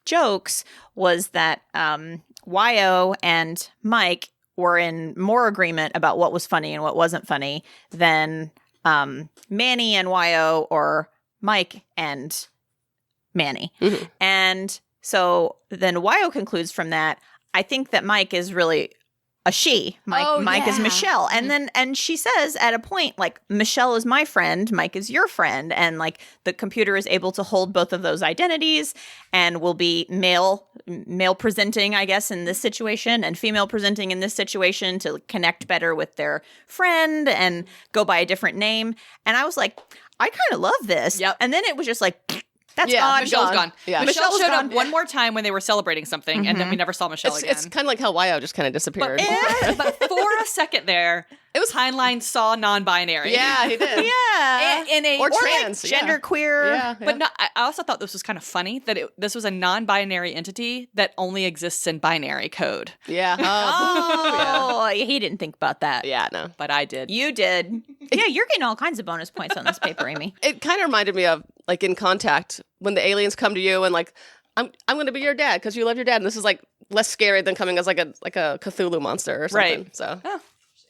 S2: jokes was that Wyo and Mike were in more agreement about what was funny and what wasn't funny than Manny and Wyo or Mike and Manny.
S3: Mm-hmm.
S2: And so then Wyo concludes from that, I think that Mike is really a she. Mike is Michelle. And she says at a point, like, Michelle is my friend, Mike is your friend. And like the computer is able to hold both of those identities and will be male presenting, I guess, in this situation and female presenting in this situation to connect better with their friend and go by a different name. And I was like, I kind of love this.
S1: Yep.
S2: And then it was just like, that's gone.
S1: Michelle's gone.
S3: Yeah.
S1: Michelle
S2: Michelle's
S1: showed
S2: gone.
S1: up one more time when they were celebrating something, and then we never saw Michelle again.
S3: It's kind of like how Wyo just kind of disappeared.
S1: But for a second there, it was Heinlein saw non-binary.
S3: Yeah, he did.
S2: Yeah.
S3: Or trans.
S2: Like gender queer.
S3: Yeah.
S1: But no, I also thought this was kind of funny that this was a non-binary entity that only exists in binary code.
S3: Yeah.
S2: Oh, he didn't think about that.
S3: Yeah, no.
S1: But I did.
S2: You did. Yeah, you're getting all kinds of bonus points on this paper, Amy.
S3: It kind of reminded me of, like, in Contact, when the aliens come to you and, like, I'm going to be your dad because you love your dad. And this is, like, less scary than coming as, like a Cthulhu monster or something.
S1: Right.
S3: So,
S1: Oh.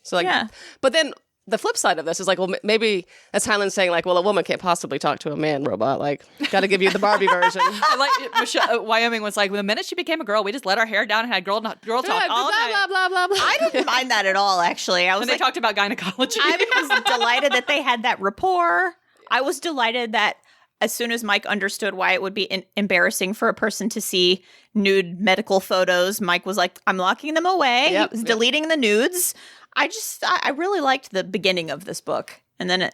S3: so like,
S2: Yeah.
S3: But then the flip side of this is, like, well, maybe that's Heinlein saying, like, well, a woman can't possibly talk to a man robot. Like, got to give you the Barbie version.
S1: I like Michelle, Wyoming was like, well, the minute she became a girl, we just let our hair down and had girl talk all
S3: blah,
S1: night.
S3: blah, blah, blah, blah.
S2: I didn't mind that at all, actually. I was
S1: And they
S2: like,
S1: talked about gynecology.
S2: I was delighted that they had that rapport. I was delighted that as soon as Mike understood why it would be embarrassing for a person to see nude medical photos, Mike was like, I'm locking them away.
S3: Yep,
S2: He was deleting the nudes. I really liked the beginning of this book. And then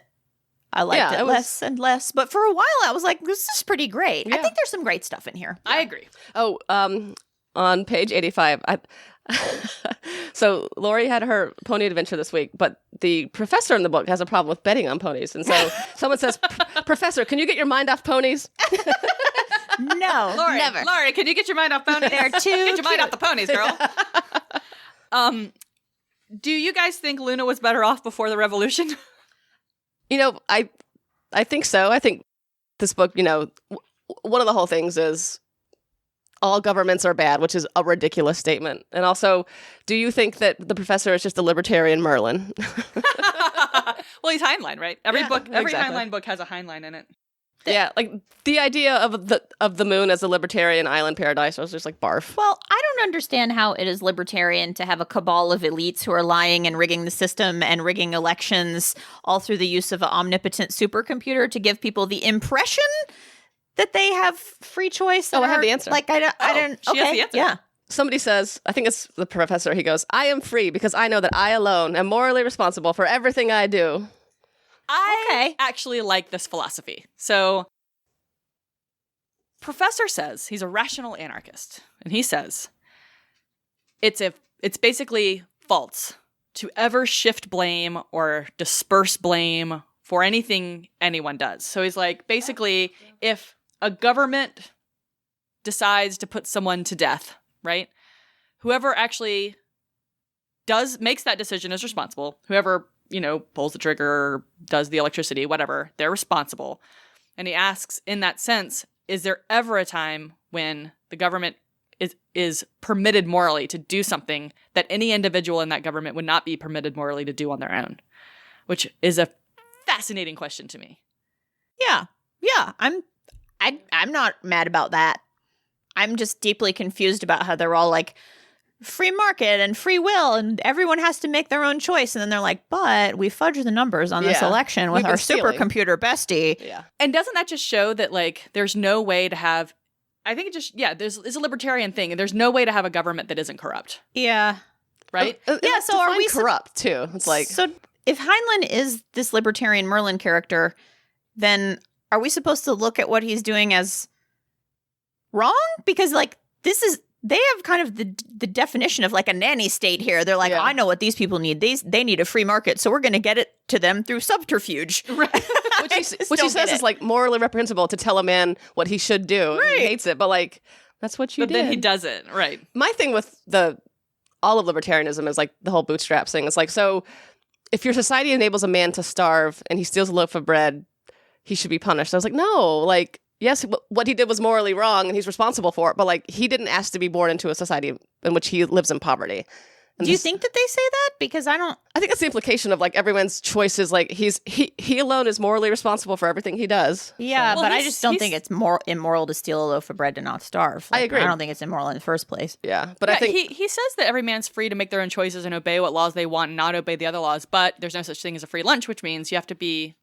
S2: I liked it less and less. But for a while, I was like, this is pretty great.
S3: Yeah.
S2: I think there's some great stuff in here.
S1: I agree.
S3: Oh, on page 85, so Lori had her pony adventure this week, but the professor in the book has a problem with betting on ponies. And so someone says, Professor, can you get your mind off ponies?
S2: No,
S1: Lori,
S2: never.
S1: Lori, can you get your mind off ponies?
S2: They're too
S1: Get your mind
S2: cute.
S1: off the ponies, girl. Do you guys think Luna was better off before the revolution?
S3: You know, I think so. I think this book, you know, one of the whole things is all governments are bad, which is a ridiculous statement. And also, do you think that the professor is just a libertarian Merlin?
S1: Well, he's Heinlein, right? Every
S3: exactly.
S1: Heinlein book has a Heinlein in it.
S3: Yeah, like the idea of the moon as a libertarian island paradise was just like barf.
S2: Well, I don't understand how it is libertarian to have a cabal of elites who are lying and rigging the system and rigging elections all through the use of an omnipotent supercomputer to give people the impression that they have free choice.
S3: Oh, I have the answer.
S2: Like, I don't.
S1: She has the answer.
S2: Yeah.
S3: Somebody says, I think it's the professor, he goes, I am free because I know that I alone am morally responsible for everything I do.
S1: I actually like this philosophy. So, Professor says he's a rational anarchist, and he says it's basically false to ever shift blame or disperse blame for anything anyone does. So he's like, basically, if a government decides to put someone to death, right? Whoever actually makes that decision is responsible. Whoever, pulls the trigger, does the electricity, whatever, they're responsible. And he asks, in that sense, is there ever a time when the government is permitted morally to do something that any individual in that government would not be permitted morally to do on their own? Which is a fascinating question to me.
S2: Yeah. I'm not mad about that. I'm just deeply confused about how they're all like free market and free will and everyone has to make their own choice. And then they're like, but we fudged the numbers on this election with our supercomputer bestie.
S3: Yeah.
S1: And doesn't that just show that, like, there's no way to have, I think it's a libertarian thing. And there's no way to have a government that isn't corrupt.
S2: Yeah.
S1: Right?
S2: Yeah, so are we
S3: corrupt too? It's like,
S2: so if Heinlein is this libertarian Merlin character, then are we supposed to look at what he's doing as wrong? Because like they have kind of the definition of like a nanny state here. They're like, I know what these people need. They need a free market, so we're going to get it to them through subterfuge.
S1: Right.
S3: Which he says is like morally reprehensible to tell a man what he should do.
S2: Right.
S3: He hates it, but like that's what you
S1: But
S3: did.
S1: then he does it. Right.
S3: My thing with all of libertarianism is like the whole bootstraps thing. It's like, so if your society enables a man to starve and he steals a loaf of bread, he should be punished. I was like, no, like, yes, what he did was morally wrong and he's responsible for it, but like he didn't ask to be born into a society in which he lives in poverty. And
S2: Do you think that they say that? Because I think
S3: that's the implication of like everyone's choices. Like he alone is morally responsible for everything he does.
S2: Yeah,
S1: Well,
S2: but I just don't think it's more immoral to steal a loaf of bread to not starve.
S3: I agree.
S2: I don't think it's immoral in the first place.
S3: Yeah, but I think
S1: he says that every man's free to make their own choices and obey what laws they want and not obey the other laws, but there's no such thing as a free lunch, which means you have to be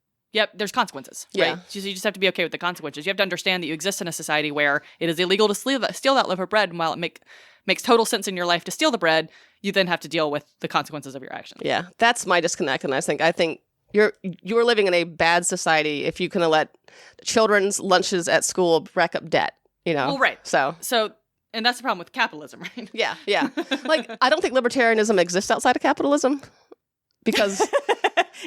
S1: there's consequences, right?
S3: Yeah.
S1: You just have to be okay with the consequences. You have to understand that you exist in a society where it is illegal to steal that loaf of bread, and while it makes total sense in your life to steal the bread, you then have to deal with the consequences of your actions.
S3: Yeah, that's my disconnect, and I think you're living in a bad society if you can let children's lunches at school rack up debt.
S1: Well, right.
S3: So,
S1: and that's the problem with capitalism, right?
S3: yeah. Like, I don't think libertarianism exists outside of capitalism because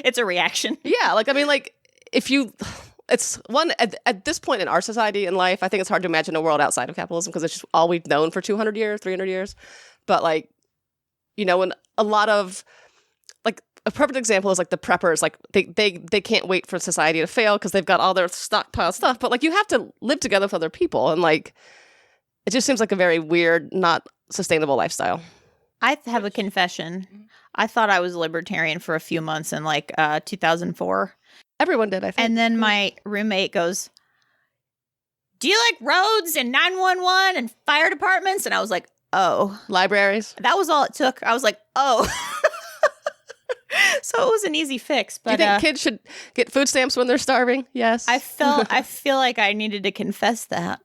S2: It's a reaction.
S3: yeah, like I mean, like it's one at this point in our society and life, I think it's hard to imagine a world outside of capitalism because it's just all we've known for 200 years, 300 years. But like, when a lot of like a perfect example is like the preppers, like they can't wait for society to fail because they've got all their stockpile stuff. But like you have to live together with other people, and like it just seems like a very weird, not sustainable lifestyle.
S2: I have a confession. I thought I was a libertarian for a few months in like 2004.
S3: Everyone did, I think.
S2: And then my roommate goes, do you like roads and 911 and fire departments? And I was like, oh.
S3: Libraries.
S2: That was all it took. I was like, oh. So it was an easy fix.
S3: Do you
S2: But
S3: think kids should get food stamps when they're starving? Yes.
S2: I feel like I needed to confess that.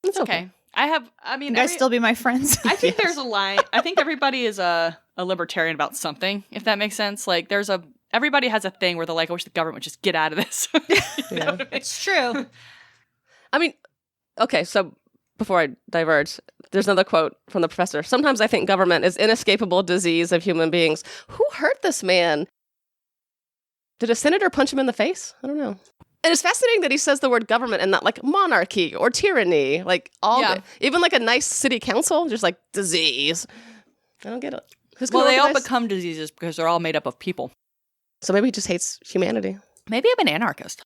S3: It's
S1: Okay. I mean,
S2: You guys still be my friends?
S1: I think there's a line. I think everybody is a libertarian about something, if that makes sense. Like, everybody has a thing where they're like, I wish the government would just get out of this. You know what I mean?
S2: It's true.
S3: I mean, okay, so before I diverge, there's another quote from the professor. Sometimes I think government is inescapable disease of human beings. Who hurt this man? Did a senator punch him in the face? I don't know. And it's fascinating that he says the word government and not like monarchy or tyranny. Like even like a nice city council, just like disease. I don't get it.
S1: Well, they all become diseases because they're all made up of people.
S3: So maybe he just hates humanity.
S1: Maybe I'm an anarchist.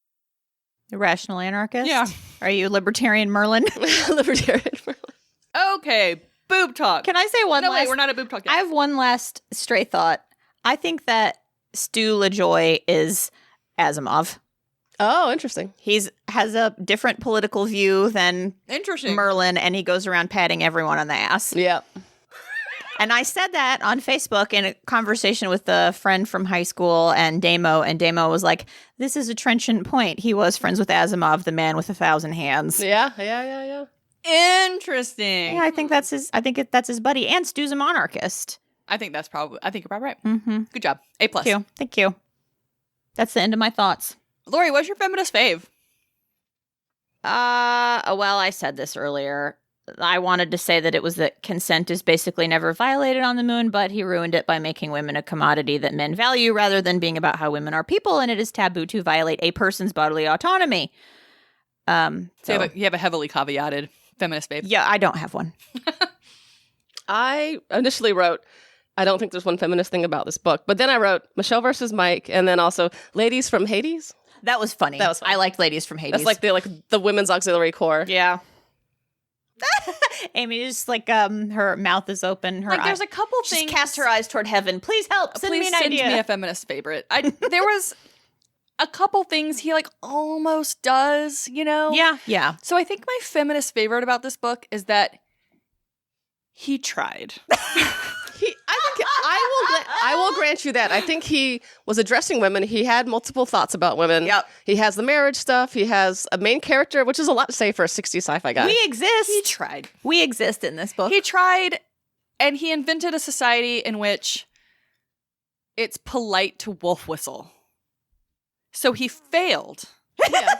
S2: Irrational anarchist?
S1: Yeah.
S2: Are you libertarian Merlin?
S3: Libertarian.
S1: Okay, boob talk.
S2: Can I say one
S1: No,
S2: last...
S1: wait, we're not at boob talk yet.
S2: I have one last stray thought. I think that Stu LaJoy is Asimov.
S3: Oh, interesting.
S2: Has a different political view than
S1: Interesting.
S2: Merlin, and he goes around patting everyone on the ass.
S3: Yeah.
S2: And I said that on Facebook in a conversation with a friend from high school and Damo was like, this is a trenchant point. He was friends with Asimov, the man with 1,000 hands.
S3: Yeah.
S1: Interesting.
S2: Yeah, I think that's his buddy. And Stu's a monarchist.
S1: I think you're probably right.
S2: Mm-hmm.
S1: Good job. A+.
S2: Thank you. That's the end of my thoughts.
S1: Lori, what's your feminist fave?
S2: Well, I said this earlier. I wanted to say that it was that consent is basically never violated on the moon, but he ruined it by making women a commodity that men value rather than being about how women are people, and it is taboo to violate a person's bodily autonomy.
S1: So you have a heavily caveated feminist fave.
S2: Yeah, I don't have one.
S3: I initially wrote, I don't think there's one feminist thing about this book, but then I wrote Michelle versus Mike, and then also Ladies from Hades.
S2: That was funny.
S3: That was funny.
S2: I liked Ladies from Hades.
S3: That's like the women's auxiliary corps.
S2: Yeah. Amy just like her mouth is open. Her
S1: There's a couple
S2: she's
S1: things.
S2: cast her eyes toward heaven. Please help. Send me an idea.
S1: me a feminist favorite. There was a couple things he like almost does, you know?
S2: Yeah.
S1: So I think my feminist favorite about this book is that he tried.
S3: I will grant you that. I think he was addressing women. He had multiple thoughts about women.
S2: Yep.
S3: He has the marriage stuff. He has a main character, which is a lot to say for a 60s sci-fi guy.
S2: We exist.
S1: He tried.
S2: We exist in this book.
S1: He tried, and he invented a society in which it's polite to wolf whistle. So he failed.
S3: Yeah.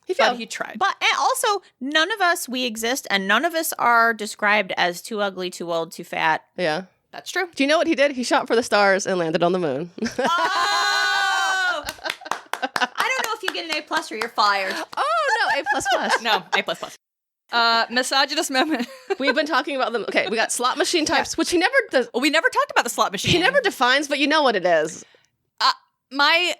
S3: He failed.
S1: But he tried.
S2: But and also, none of us, we exist, and none of us are described as too ugly, too old, too fat.
S3: Yeah.
S1: That's true.
S3: Do you know what he did? He shot for the stars and landed on the moon.
S2: Oh! I don't know if you get an A+ or you're fired.
S3: Oh, no, A++.
S1: No, A++. Misogynist moment.
S3: We've been talking about them. Okay, we got slot machine types, which he never does.
S1: Well, we never talked about the slot machine.
S3: He never defines, but you know what it is.
S1: My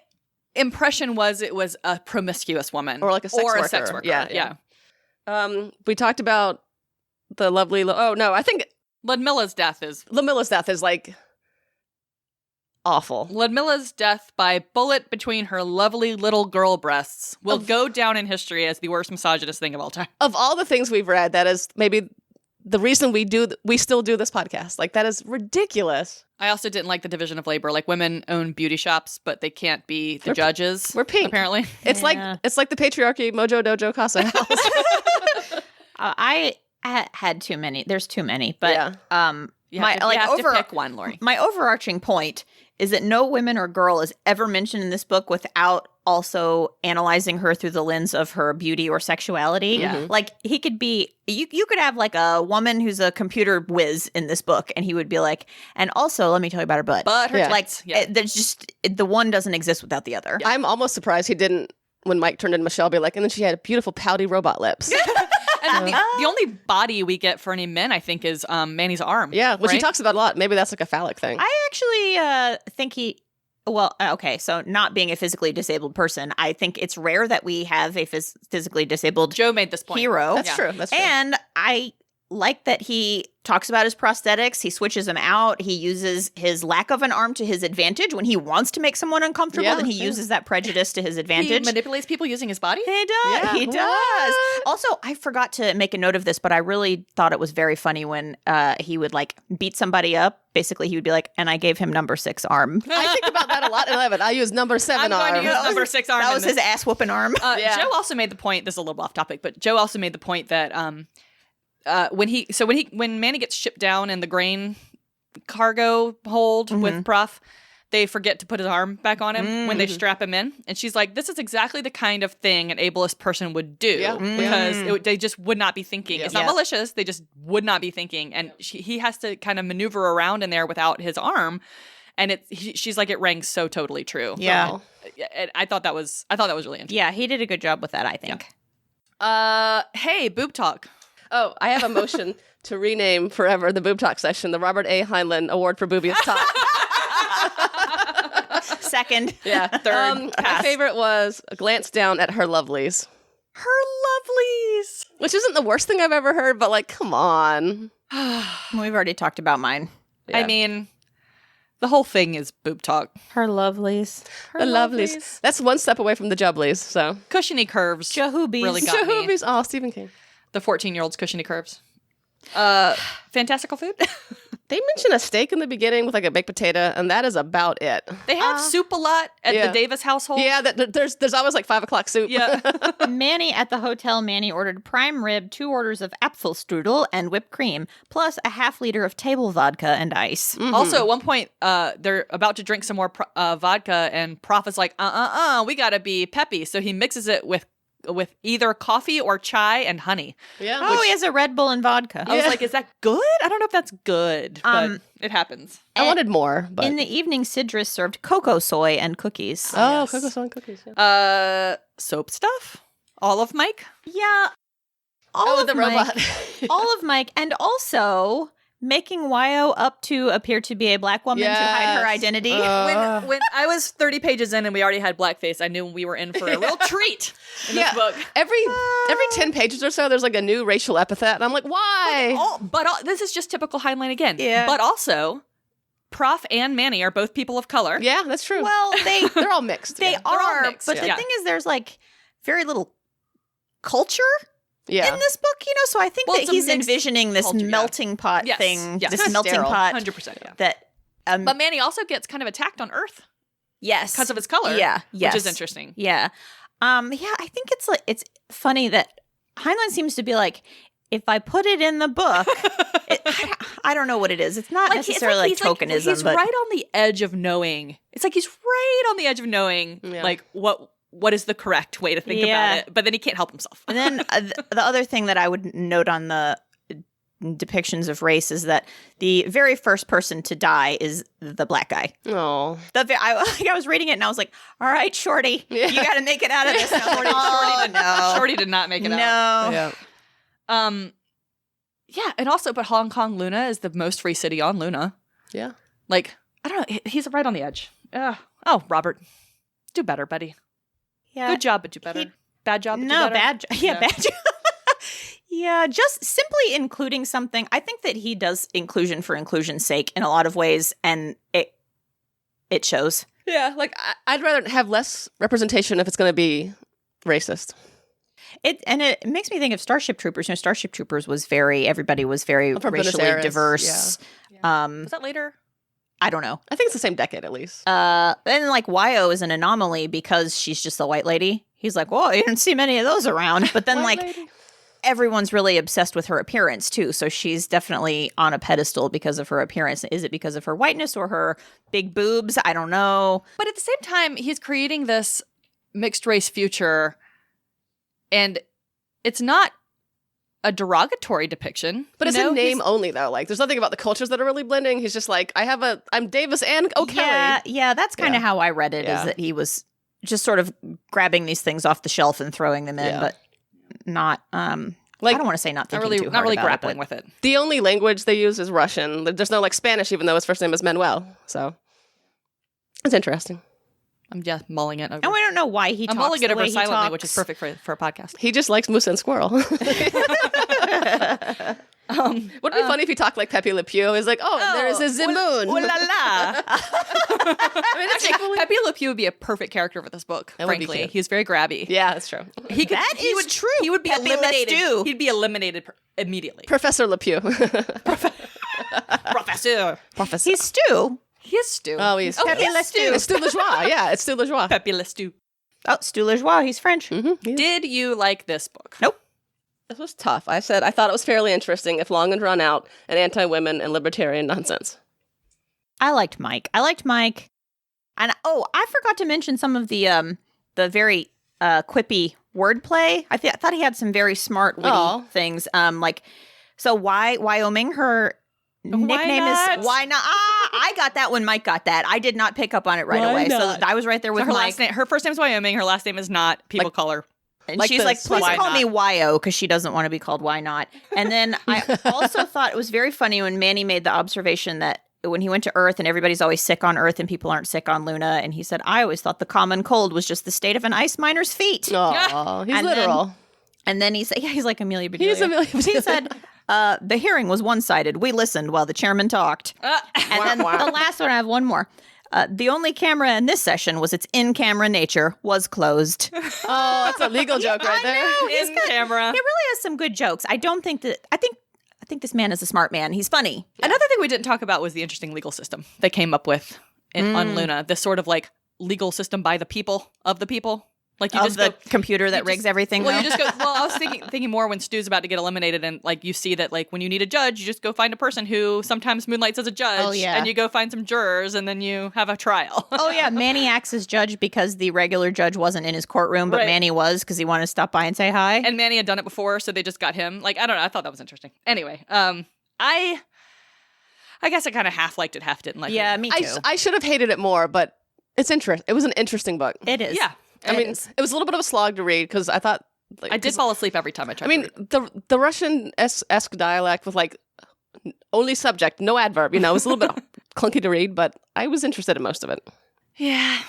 S1: impression was it was a promiscuous woman.
S3: Or like a sex worker.
S1: sex worker.
S3: Yeah. We talked about the lovely... I think
S1: Ludmilla's death is
S3: like awful.
S1: Ludmilla's death by bullet between her lovely little girl breasts will go down in history as the worst misogynist thing of all time.
S3: Of all the things we've read, that is maybe the reason we still do this podcast. Like, that is ridiculous.
S1: I also didn't like the division of labor. Like, women own beauty shops, but they can't be the judges.
S3: We're pink.
S1: Apparently.
S3: It's like the patriarchy Mojo Dojo Casa House.
S2: I had too many. There's too many, but
S1: You have to pick one, Lori.
S2: My overarching point is that no woman or girl is ever mentioned in this book without also analyzing her through the lens of her beauty or sexuality.
S1: Yeah.
S2: Like, he could be, you could have like a woman who's a computer whiz in this book, and he would be like, and also let me tell you about her butt.
S1: But her tits,
S2: there's just, the one doesn't exist without the other.
S3: I'm almost surprised he didn't, when Mike turned into Michelle, be like, and then she had beautiful pouty robot lips.
S1: And the only body we get for any men, I think, is Manny's arm.
S3: Yeah, which he
S1: right?
S3: talks about a lot. Maybe that's like a phallic thing.
S2: I actually think so not being a physically disabled person, I think it's rare that we have a physically disabled
S1: Joe made this point.
S2: hero.
S3: That's true. That's true.
S2: And I like that he talks about his prosthetics. He switches them out. He uses his lack of an arm to his advantage. When he wants to make someone uncomfortable, then he uses that prejudice to his advantage.
S1: He manipulates people using his body?
S2: He does.
S3: Yeah.
S2: He does. Also, I forgot to make a note of this, but I really thought it was very funny when he would like beat somebody up. Basically, he would be like, and I gave him number 6 arm.
S3: I think about that a lot in 11. I use number 7
S1: I'm
S3: arm.
S1: going to use number 6 arm.
S2: That was his ass whooping arm.
S1: Joe also made the point, this is a little off topic, but Joe also made the point that when Manny gets shipped down in the grain cargo hold with Prof, they forget to put his arm back on him when they strap him in. And she's like, this is exactly the kind of thing an ableist person would do because they just would not be thinking. It's not malicious. They just would not be thinking. And he has to kind of maneuver around in there without his arm. And she's like, it rang so totally true.
S2: Yeah.
S1: And I thought that was really interesting.
S2: Yeah, he did a good job with that, I think.
S1: Hey, boob talk.
S3: Oh, I have a motion to rename forever the Boob Talk session the Robert A. Heinlein Award for Boobiest Talk.
S2: Second.
S3: Yeah.
S1: Third.
S3: My favorite was a glance down at her lovelies.
S1: Her lovelies.
S3: Which isn't the worst thing I've ever heard, but like, come on.
S2: We've already talked about mine.
S1: I mean, the whole thing is boob talk.
S2: Her lovelies.
S3: The lovelies. That's one step away from the jubblies, so.
S1: Cushiony curves.
S2: Jahoobies.
S1: Really got me.
S3: Jahoobies. Oh, Stephen King.
S1: The 14-year-old's cushiony curves. Fantastical food.
S3: They mention a steak in the beginning with like a baked potato, and that is about it.
S1: They have soup a lot at the Davis household.
S3: Yeah, there's always like 5 o'clock soup.
S1: Yeah.
S2: Manny at the hotel, Manny ordered prime rib, 2 orders of Apfelstrudel, and whipped cream, plus a half liter of table vodka and ice.
S1: Also, at one point, they're about to drink some more vodka, and Prof is like, we gotta be peppy. So he mixes it with either coffee or chai and honey.
S3: Yeah.
S2: Oh, he has a Red Bull and vodka.
S1: I was like, is that good? I don't know if that's good, but it happens.
S3: I wanted more, but.
S2: In the evening, Sidris served cocoa soy and cookies.
S3: Oh, cocoa soy and cookies. Yeah.
S1: Soap stuff? Olive Mike?
S2: Yeah. All of
S3: the
S2: Mike,
S3: robot.
S2: all of Mike, and also making Wyo up to appear to be a black woman to hide her identity.
S1: When I was 30 pages in and we already had blackface, I knew we were in for a real treat in this book.
S3: Every 10 pages or so, there's like a new racial epithet, and I'm like, why?
S1: But this is just typical Heinlein again.
S2: Yeah.
S1: But also, Prof and Manny are both people of color.
S3: Yeah, that's true.
S2: Well,
S3: they're all mixed.
S2: They
S3: yeah.
S2: are,
S1: mixed,
S2: but the thing is, there's like very little culture in this book, so I think that he's envisioning this
S1: culture,
S2: melting pot thing, this melting
S3: sterile.
S2: pot
S1: 100%.
S2: that.
S1: But Manny also gets kind of attacked on Earth.
S2: Yes,
S1: because of his color.
S2: Yeah,
S1: which is interesting.
S2: Yeah, I think it's funny that Heinlein seems to be like, if I put it in the book, I don't know what it is. It's not necessarily like tokenism.
S1: He's right on the edge of knowing. It's like he's right on the edge of knowing, like what is the correct way to think about it. But then he can't help himself.
S2: And then the other thing that I would note on the depictions of race is that the very first person to die is the black guy.
S3: Oh,
S2: I was reading it and I was like, "All right, Shorty, you got to make it out of this."
S1: Shorty did not make it out.
S2: No.
S1: Yeah, and also, but Hong Kong Luna is the most free city on Luna.
S3: Yeah.
S1: Like, I don't know. He's right on the edge. Oh, Robert, do better, buddy.
S2: Yeah.
S1: Good job, but do better. Bad job, but do better.
S2: Bad job. Yeah, bad job. Yeah, just simply including something. I think that he does inclusion for inclusion's sake in a lot of ways, and it shows.
S3: Yeah, like I'd rather have less representation if it's going to be racist.
S2: It makes me think of Starship Troopers. Starship Troopers everybody was very racially diverse.
S3: Yeah.
S1: Was that later?
S2: I don't know.
S3: I think it's the same decade at least.
S2: And like Wyo is an anomaly because she's just a white lady. He's like, whoa, you didn't see many of those around. But then everyone's really obsessed with her appearance too. So she's definitely on a pedestal because of her appearance. Is it because of her whiteness or her big boobs? I don't know.
S1: But at the same time, he's creating this mixed race future, and it's not a derogatory depiction.
S3: But it's in name only, though. Like, there's nothing about the cultures that are really blending. He's just like, I'm Davis and O'Kelly.
S2: Yeah, that's kind of how I read it, is that he was just sort of grabbing these things off the shelf and throwing them in, but not, I don't want to say not thinking too hard
S1: not really
S2: about
S1: grappling with it.
S3: The only language they use is Russian. There's no, Spanish, even though his first name is Manuel. So, it's interesting.
S1: I'm just mulling it over.
S2: And we don't know why he
S1: I'm
S2: talks
S1: mulling it
S2: the
S1: over
S2: way he
S1: silently,
S2: talks.
S1: which is perfect for a podcast.
S3: He just likes moose and squirrel. Would be funny if he talked like Pepe Le Pew. He's like, there is a Zimoon.
S1: Ooh la la. I mean, actually, Pepe Le Pew would be a perfect character for this book,
S3: That would be
S1: frankly.
S3: cute.
S1: He's very grabby.
S3: Yeah, that's true.
S1: He could,
S2: That
S1: he
S2: is
S1: would,
S2: true.
S1: He would be
S2: Pepe Le
S1: eliminated.
S2: Stew.
S1: He'd be eliminated immediately.
S3: Professor Le Pew.
S1: Professor.
S2: He's Stu.
S1: He is Stu.
S3: Oh, he's
S2: Pepe Le Stew.
S3: It's Stu LeJoie. Yeah, it's Stu LeJoie.
S1: Pepe Le Stew.
S2: Oh, Stu LeJoie. He's French.
S1: Did you like this book?
S2: Nope.
S3: This was tough. I thought it was fairly interesting, if long and drawn out, and anti-women and libertarian nonsense.
S2: I liked Mike. And I forgot to mention some of the very quippy wordplay. I thought he had some very smart, witty things. So Wyoming, her nickname
S1: not?
S2: is Why Not? I got that when Mike got that. I did not pick up on it right
S3: Why
S2: away.
S3: not?
S2: So I was right there with
S1: her
S2: Mike.
S1: her first name's Wyoming. Her last name is not. People call her.
S2: And
S3: Like
S2: she's
S3: the
S2: like, please
S1: Why
S2: call
S1: Not?
S2: me Yo, because she doesn't want to be called Why Not. And then I also thought it was very funny when Manny made the observation that when he went to Earth and everybody's always sick on Earth and people aren't sick on Luna. And he said, I always thought the common cold was just the state of an ice miner's feet.
S3: Oh, he's
S2: And
S3: literal.
S2: And then he said, he's like Amelia Bedelia.
S3: He's Amelia
S2: He said, the hearing was one-sided. We listened while the chairman talked. And then the last one, I have one more. The only camera in this session was its in-camera nature was closed.
S3: Oh, that's a legal joke right there.
S1: In camera.
S2: He really has some good jokes. I think this man is a smart man. He's funny.
S1: Another thing we didn't talk about was the interesting legal system they came up with on Luna. This sort of like legal system by the people of the people. Like you
S2: Of
S1: just
S2: the
S1: go,
S2: computer that
S1: you
S2: rigs
S1: just-
S2: everything.
S1: Well,
S2: now.
S1: you just go. Well, I was thinking more when Stu's about to get eliminated, and like you see that like when you need a judge, you just go find a person who sometimes moonlights as a judge.
S2: Oh, yeah.
S1: And you go find some jurors, and then you have a trial.
S2: Oh, yeah. Manny acts as judge because the regular judge wasn't in his courtroom, but
S1: Right.
S2: Manny was because he wanted to stop by and say hi.
S1: And Manny had done it before, so they just got him. Like I don't know. I thought that was interesting. Anyway, I guess I kind of half liked it, half didn't like it.
S2: Yeah, me too.
S3: I should have hated it more, but it was an interesting book.
S2: It is.
S1: Yeah.
S3: I mean, it was a little bit of a slog to read because I thought
S1: I did fall asleep every time I tried.
S3: I mean,
S1: to read.
S3: the Russian-esque dialect with like only subject, no adverb. You know, it was a little bit clunky to read, but I was interested in most of it.
S1: Yeah,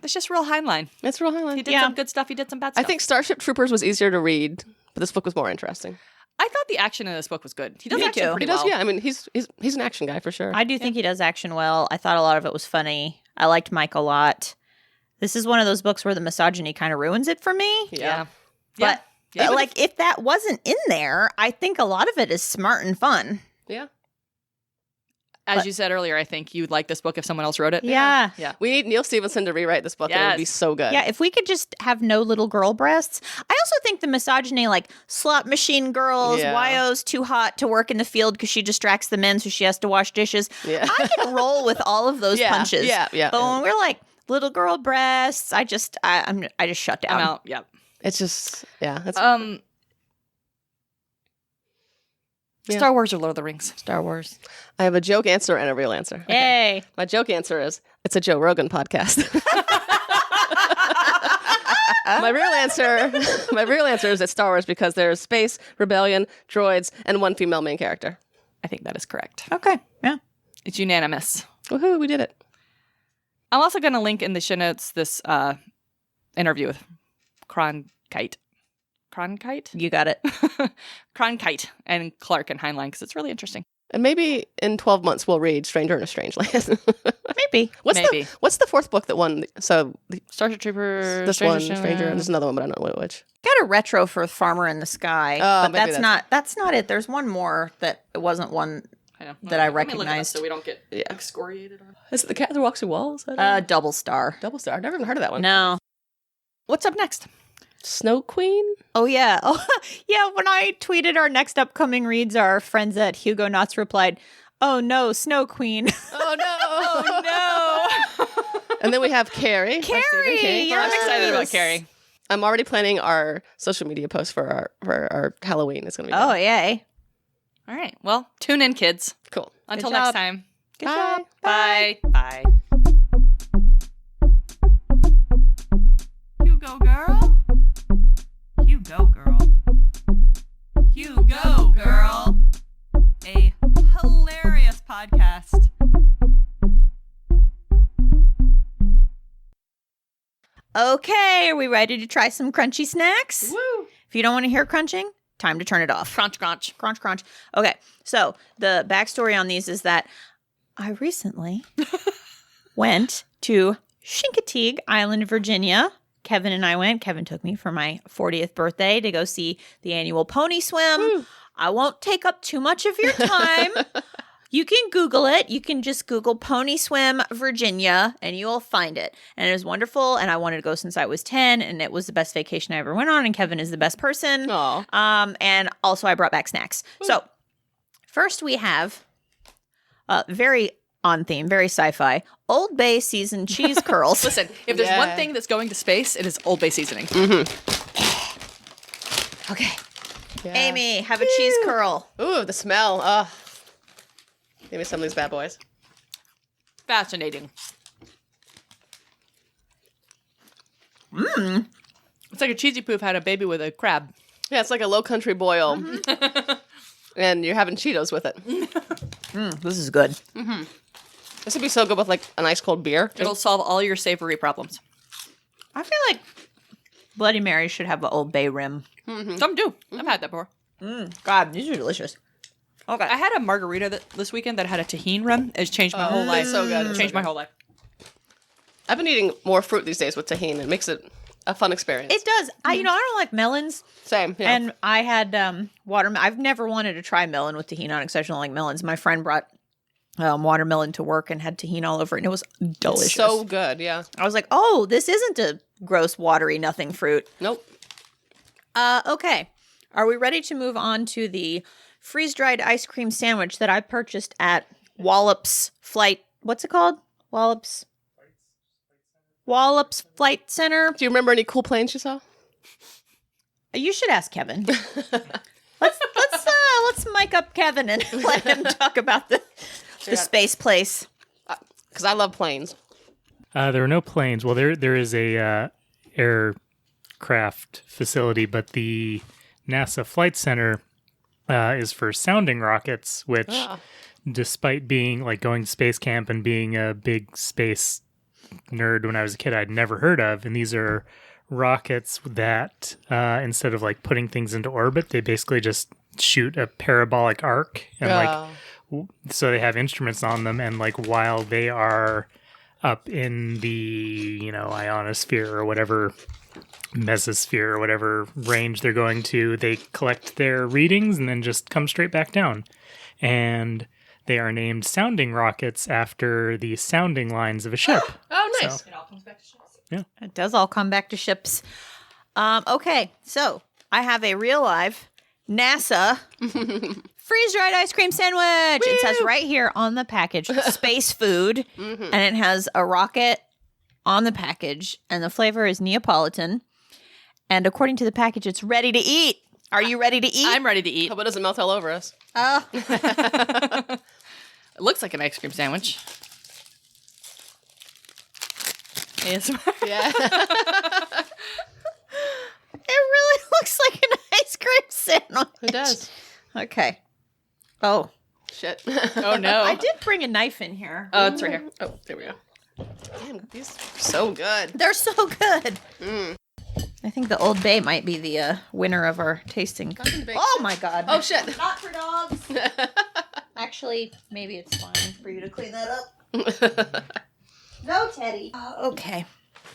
S1: that's just real Heinlein.
S3: It's real highlight.
S1: He did some good stuff. He did some bad stuff.
S3: I think Starship Troopers was easier to read, but this book was more interesting.
S1: I thought the action in this book was good. He does
S2: Me
S1: action
S2: too.
S1: pretty
S3: He does,
S1: well.
S3: yeah. I mean, he's an action guy for sure.
S2: I do think he does action well. I thought a lot of it was funny. I liked Mike a lot. This is one of those books where the misogyny kind of ruins it for me.
S1: Yeah.
S2: But
S1: Yeah.
S2: like if that wasn't in there, I think a lot of it is smart and fun.
S3: Yeah.
S1: As you said earlier, I think you'd like this book if someone else wrote it.
S2: Yeah.
S1: Yeah.
S3: We need Neil Stephenson to rewrite this book. And it would be
S1: Yes.
S3: so good.
S2: Yeah, if we could just have no little girl breasts. I also think the misogyny, like slot machine girls,
S3: Yeah.
S2: Yo's too hot to work in the field because she distracts the men, so she has to wash dishes.
S3: Yeah.
S2: I can roll with all of those
S3: Yeah,
S2: punches.
S3: yeah.
S2: But when we're like little girl breasts, I just shut down.
S1: I'm out. Yep.
S3: It's just, yeah. It's, Yeah.
S1: Star Wars or Lord of the Rings?
S2: Star Wars.
S3: I have a joke answer and a real answer.
S2: Yay.
S3: My joke answer is it's a Joe Rogan podcast. My real answer is it's Star Wars because there's space, rebellion, droids, and one female main character.
S1: I think that is correct.
S2: Okay. Yeah.
S1: It's unanimous.
S3: Woohoo, we did it.
S1: I'm also going to link in the show notes this interview with Cronkite.
S2: You got it.
S1: Cronkite and Clark and Heinlein because it's really interesting.
S3: And maybe in 12 months we'll read Stranger in a Strange Land.
S2: Maybe.
S3: What's the fourth book that won?
S1: Starship Troopers.
S3: This one, Stranger, and there's another one, but I don't know which.
S2: Got a retro for Farmer in the Sky.
S3: Oh,
S2: but
S3: maybe
S2: that's not it. There's one more that it wasn't one that I recognized.
S1: So we don't get
S3: Yeah.
S1: excoriated.
S3: Is it The Cat That Walks Through Walls? I don't know.
S2: Double Star.
S3: Double Star. I've never even heard of that one.
S2: No.
S1: What's up next?
S3: Snow Queen?
S2: Oh, yeah. Oh, yeah. When I tweeted our next upcoming reads, our friends at Hugo Knots replied, "Oh, no, Snow Queen."
S3: Oh, no.
S1: Oh, no.
S3: And then we have Carrie. our Stephen
S2: Carrie,
S3: King.
S2: yes.
S1: I'm excited about Carrie.
S3: I'm already planning our social media post for our Halloween. It's going to be
S2: Oh,
S3: good.
S2: yay.
S1: All right. Well, tune in, kids.
S3: Cool.
S1: Until
S2: Good
S1: next
S2: job.
S1: time.
S2: Good
S3: Bye.
S2: job.
S1: Bye. Bye. You go, girl. You go, girl. You go, girl. A hilarious podcast.
S2: Okay, are we ready to try some crunchy snacks?
S3: Woo!
S2: If you don't want to hear crunching, time to turn it off.
S1: Crunch, crunch.
S2: Crunch, crunch. Okay, so the backstory on these is that I recently went to Chincoteague Island, Virginia. Kevin and I went. Kevin took me for my 40th birthday to go see the annual pony swim.
S3: Woo.
S2: I won't take up too much of your time. You can Google it. You can just Google Pony Swim Virginia and you will find it. And it was wonderful. And I wanted to go since I was 10 and it was the best vacation I ever went on. And Kevin is the best person.
S3: Aw.
S2: And also I brought back snacks. So first we have very on theme, very sci-fi, Old Bay seasoned cheese curls.
S1: Listen, if there's one thing that's going to space, it is Old Bay seasoning.
S2: Okay.
S3: Yeah.
S2: Amy, have a cheese curl.
S3: Ooh, the smell. Oh. Give me some of these bad boys.
S1: Fascinating.
S2: Mmm.
S1: It's like a cheesy poof had a baby with a crab.
S3: Yeah, it's like a low country boil. And you're having Cheetos with it.
S2: This is good.
S3: This would be so good with like an ice cold beer.
S1: It'll solve all your savory problems.
S2: I feel like Bloody Mary should have an Old Bay rim.
S1: Some do. I've had that before.
S2: God, these are delicious. Okay.
S1: I had a margarita this weekend that had a tahini rim. It's changed my whole life.
S3: It's so good. It's
S1: Changed
S3: so
S1: my
S3: good.
S1: whole life.
S3: I've been eating more fruit these days with tahini. It makes it a fun experience.
S2: It does. I don't like melons.
S3: Same. Yeah.
S2: And I had watermelon. I've never wanted to try melon with tahini on it because I just don't like melons. My friend brought watermelon to work and had tahini all over it, and it was delicious.
S3: It's so good. Yeah.
S2: I was like, oh, this isn't a gross, watery nothing fruit.
S3: Nope.
S2: Okay. Are we ready to move on to the freeze-dried ice cream sandwich that I purchased at Wallops Flight? What's it called? Wallops Flight Center.
S3: Do you remember any cool planes you saw?
S2: You should ask Kevin. Let's mic up Kevin and let him talk about the space place.
S3: Because I love planes.
S4: There were no planes. Well, there is a aircraft facility, but the NASA Flight Center is for sounding rockets, which, despite being like going to space camp and being a big space nerd when I was a kid, I'd never heard of. And these are rockets that instead of like putting things into orbit, they basically just shoot a parabolic arc and so they have instruments on them, and like while they are up in the ionosphere or whatever, mesosphere or whatever range they're going to, they collect their readings and then just come straight back down. And they are named sounding rockets after the sounding lines of a ship.
S3: Oh, nice.
S1: It all comes back to ships.
S4: Yeah.
S2: It does all come back to ships. Okay, so I have a real live NASA freeze-dried ice cream sandwich. It says right here on the package, space food, and it has a rocket on the package, and the flavor is Neapolitan. And according to the package, it's ready to eat. Are you ready to eat?
S1: I'm ready to eat.
S3: Hope it doesn't melt all over us.
S1: It looks like an ice cream sandwich. ASMR.
S3: Yeah.
S2: It really looks like an ice cream sandwich.
S3: It does.
S2: Okay. Oh,
S3: Shit.
S1: Oh, no.
S2: I did bring a knife in here.
S1: Oh, it's right here.
S3: Oh, there we go. Damn, these are so good.
S2: They're so good. I think the Old Bay might be the winner of our tasting. Oh my God.
S3: Oh, shit.
S2: Not for dogs. Actually, maybe it's fine for you to clean that up. No, Teddy. Okay.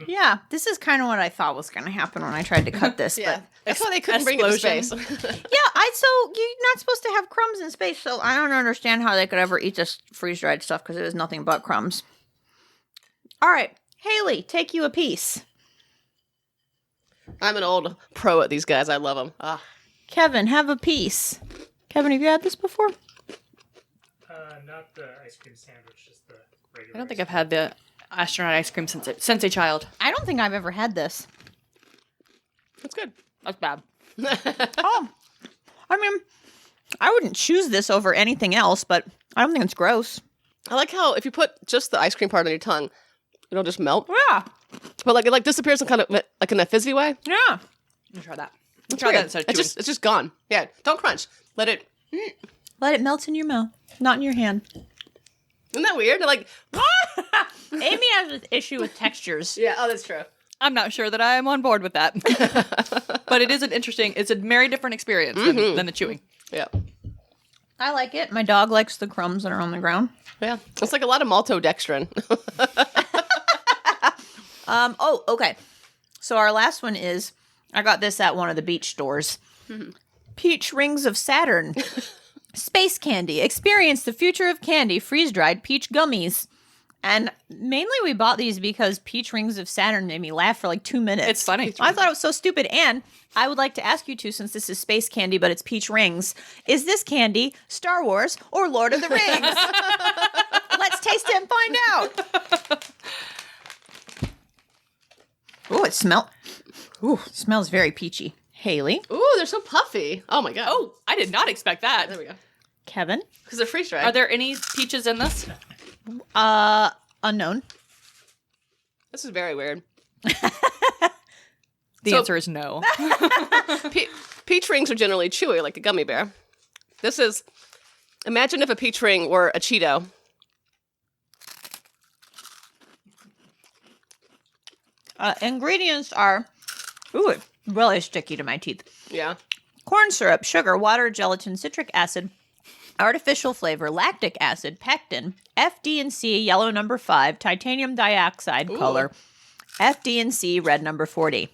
S2: Yeah, this is kind of what I thought was going to happen when I tried to cut this.
S3: Yeah.
S2: But
S3: That's why they couldn't bring it to space.
S1: Explosion.
S2: so you're not supposed to have crumbs in space, so I don't understand how they could ever eat this freeze-dried stuff because it was nothing but crumbs. All right, Haley, take you a piece.
S3: I'm an old pro at these guys. I love them.
S2: Kevin, have a piece. Kevin, have you had this before?
S4: Not the ice cream sandwich, just the regular.
S1: I don't think I've had the astronaut ice cream since a child.
S2: I don't think I've ever had this.
S3: That's good.
S1: That's bad.
S2: Oh, I mean, I wouldn't choose this over anything else, but I don't think it's gross.
S3: I like how if you put just the ice cream part on your tongue, it'll just melt.
S2: Yeah,
S3: But like it disappears in kind of like in a fizzy way.
S2: yeah.
S1: Let me try that.
S3: It's
S1: Try that
S3: weird.
S1: instead of chewing.
S3: It's just gone. Yeah. Don't crunch. Let it.
S2: Let it melt in your mouth, not in your hand.
S3: Isn't that weird? Like.
S2: Amy has an issue with textures.
S3: Yeah. Oh, that's true.
S1: I'm not sure that I am on board with that. But it is it's a very different experience than the chewing.
S3: Yeah.
S2: I like it. My dog likes the crumbs that are on the ground.
S3: Yeah. It's like a lot of maltodextrin.
S2: Oh, okay. So our last one is, I got this at one of the beach stores. Peach Rings of Saturn. Space candy. Experience the future of candy. Freeze-dried peach gummies. And mainly we bought these because Peach Rings of Saturn made me laugh for like 2 minutes.
S1: It's funny.
S2: I thought it was so stupid. And I would like to ask you two, since this is space candy, but it's peach rings, is this candy Star Wars or Lord of the Rings? Let's taste it and find out. Oh, it smells very peachy. Haley.
S3: Ooh, they're so puffy. Oh my god.
S1: Oh, I did not expect that.
S3: There we go.
S2: Kevin.
S3: Because they're freeze dried.
S1: Are there any peaches in this?
S2: Unknown.
S3: This is very weird.
S1: The answer is no.
S3: Peach rings are generally chewy, like a gummy bear. This is, imagine if a peach ring were a Cheeto.
S2: Ingredients are, it's really sticky to my teeth.
S3: Yeah.
S2: Corn syrup, sugar, water, gelatin, citric acid, artificial flavor, lactic acid, pectin, FD&C, yellow number 5, titanium dioxide color, FD&C, red number 40.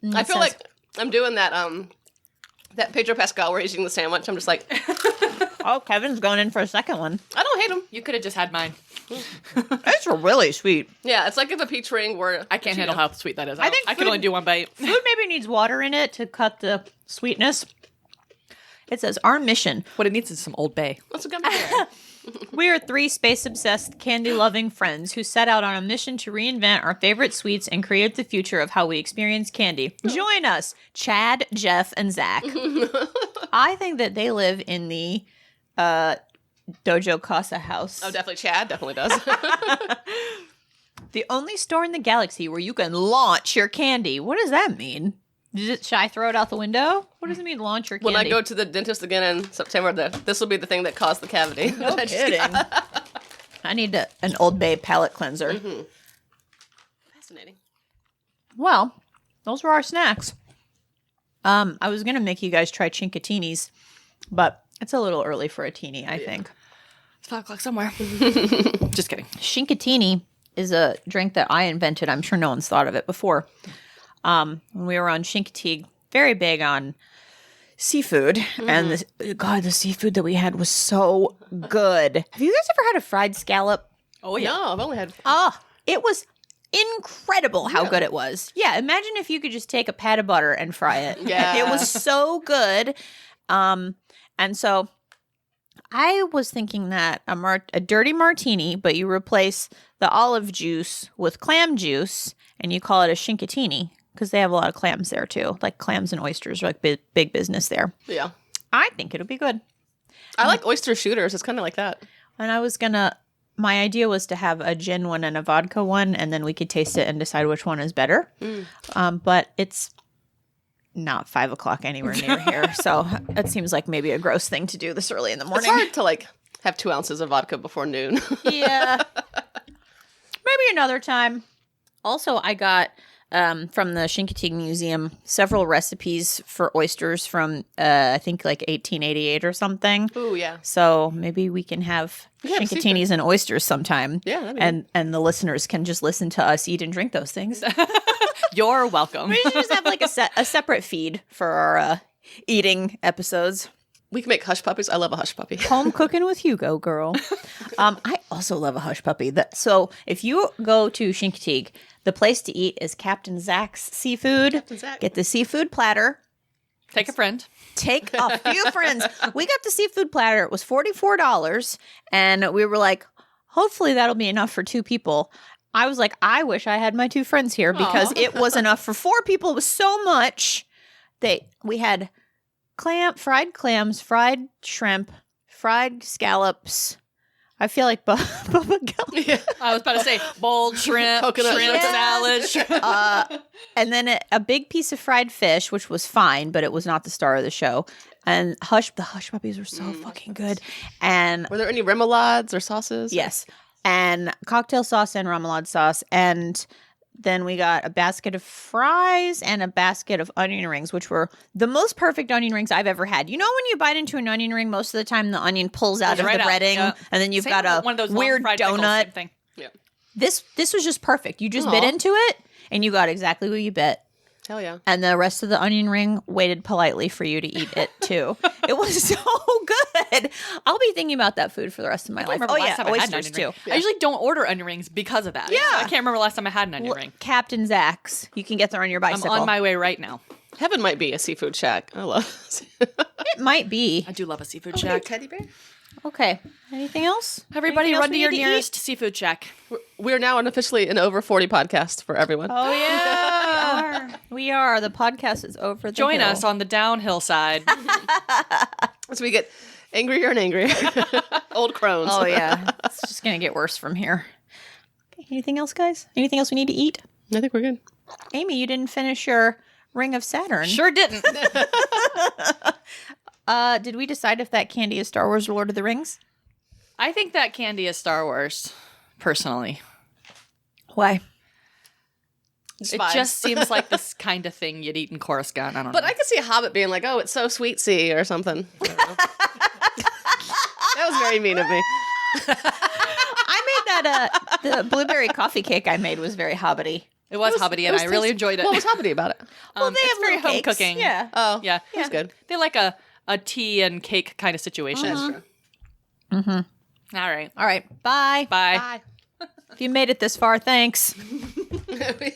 S2: And
S3: I feel like I'm doing that that Pedro Pascal where he's eating the sandwich. I'm just like,
S2: oh, Kevin's going in for a second one.
S3: I don't hate him.
S1: You could have just had mine.
S2: It's really sweet.
S3: Yeah, it's like if a peach ring were
S1: I can't handle how sweet that is.
S2: I think
S1: I can only do one bite.
S2: Food maybe needs water in it to cut the sweetness. It says, our mission.
S1: What it needs is some Old Bay.
S3: What's a gummy bear?
S2: We are 3 space-obsessed, candy-loving friends who set out on a mission to reinvent our favorite sweets and create the future of how we experience candy. Join us, Chad, Jeff, and Zach. I think that they live in the Dojo Casa House.
S3: Oh, definitely Chad. Definitely does.
S2: The only store in the galaxy where you can launch your candy. What does that mean? Should I throw it out the window? What does it mean, launch your candy?
S3: When I go to the dentist again in September, this will be the thing that caused the cavity.
S2: No kidding. I need an Old Bay palate cleanser.
S3: Mm-hmm. Fascinating.
S2: Well, those were our snacks. I was going to make you guys try Chinkatinis, but it's a little early for a teeny, I think.
S1: It's 5 o'clock somewhere. Just kidding.
S2: Chinkatini is a drink that I invented. I'm sure no one's thought of it before. When we were on Chincoteague, very big on seafood. And the seafood that we had was so good. Have you guys ever had a fried scallop?
S1: Oh, yeah.
S3: No, I've only had...
S2: Oh, it was incredible how good it was. Yeah, imagine if you could just take a pat of butter and fry it.
S3: Yeah.
S2: It was so good. And so I was thinking that a dirty martini, but you replace the olive juice with clam juice and you call it a Chinkatini because they have a lot of clams there too. Like clams and oysters are like big business there.
S3: Yeah.
S2: I think it'll be good.
S3: I like oyster shooters. It's kind of like that.
S2: And my idea was to have a gin one and a vodka one, and then we could taste it and decide which one is better. But it's not 5 o'clock anywhere near here, so it seems like maybe a gross thing to do this early in the morning.
S3: It's hard to like have 2 ounces of vodka before noon.
S2: Yeah. Maybe another time. Also, I got from the Chincoteague Museum several recipes for oysters from I think like 1888 or something.
S3: Ooh, yeah.
S2: So maybe we can have Chinkatinis and oysters sometime.
S3: Yeah, that'd be
S2: and the listeners can just listen to us eat and drink those things.
S1: You're welcome.
S2: We should just have like a separate feed for our eating episodes.
S3: We can make hush puppies. I love a hush puppy.
S2: Home cooking with Hugo, girl. I also love a hush puppy. So if you go to Chincoteague, the place to eat is Captain Zach's Seafood.
S3: Captain Zach.
S2: Get the seafood platter.
S1: Take a friend.
S2: Take a few friends. We got the seafood platter. It was $44. And we were like, hopefully that'll be enough for 2 people. I was like, I wish I had my 2 friends here because it was enough for 4 people. It was so much. We had fried clams, fried shrimp, fried scallops. I feel like Bubba Gummy.
S3: Yeah.
S1: I was about to say boiled shrimp,
S3: Coconut
S1: shrimp
S3: shrimp.
S1: salad.
S2: And then a big piece of fried fish, which was fine, but it was not the star of the show. And the hush puppies were so fucking good. And
S3: Were there any remoulades or sauces?
S2: yes, and cocktail sauce and remoulade sauce. And then we got a basket of fries and a basket of onion rings, which were the most perfect onion rings I've ever had. You know, when you bite into an onion ring, most of the time the onion pulls out of
S1: Right
S2: the
S1: out,
S2: breading,
S1: yeah.
S2: and then you've
S1: Same
S2: got a
S1: with one of those long
S2: weird
S1: fried pickles,
S2: donut.
S1: same thing.
S3: Yeah.
S2: This was just perfect. You just bit
S3: Aw.
S2: into it, and you got exactly what you bit.
S3: Hell yeah.
S2: And the rest of the onion ring waited politely for you to eat it too. It was so good. I'll be thinking about that food for the rest of my
S1: I
S2: life.
S1: can't remember the last time I had an
S2: oysters
S1: onion
S2: too.
S1: ring. I usually don't order onion rings because of that.
S2: Yeah.
S1: I can't remember the last time I had an onion
S2: Well,
S1: ring.
S2: Captain Zach's. You can get there on your
S1: I'm
S2: bicycle.
S1: on my way right now.
S3: Heaven might be a seafood shack. I love
S2: It might be.
S1: I do love a seafood shack.
S3: teddy bear.
S2: Okay. Anything else?
S1: Everybody
S2: Anything else
S1: run
S2: we
S1: to your
S2: need to
S1: nearest seafood shack.
S3: We're now officially an over 40 podcast for everyone.
S2: Oh yeah, we are. The podcast is over. The
S1: Join
S2: hill.
S1: us on the downhill side.
S3: As we get angrier and angrier. Old crones.
S2: Oh yeah, it's just gonna get worse from here. Okay, anything else, guys? Anything else we need to eat?
S3: I think we're good.
S2: Amy, you didn't finish your Ring of Saturn.
S1: Sure didn't.
S2: Did we decide if that candy is Star Wars or Lord of the Rings?
S1: I think that candy is Star Wars, personally.
S2: Why?
S3: Just
S1: It
S3: vibes.
S1: just seems like this kind of thing you'd eat in Coruscant. I don't
S3: But
S1: know.
S3: I could see a Hobbit being like, "Oh, it's so sweet, sea," or something. I don't know. That was very mean of me.
S2: I made that. The blueberry coffee cake I made was very hobbity.
S1: It was hobbity, and I really enjoyed it.
S3: What was Hobbity about it?
S2: Well, they
S1: it's
S2: have
S1: very
S2: little
S1: home
S2: cakes.
S1: cooking.
S2: Yeah.
S3: Oh,
S1: Yeah.
S3: it was good.
S1: They like a tea and cake kind of situation.
S3: That's true.
S1: All right.
S2: All right. Bye.
S1: Bye.
S2: If you made it this far, thanks.
S3: Bye.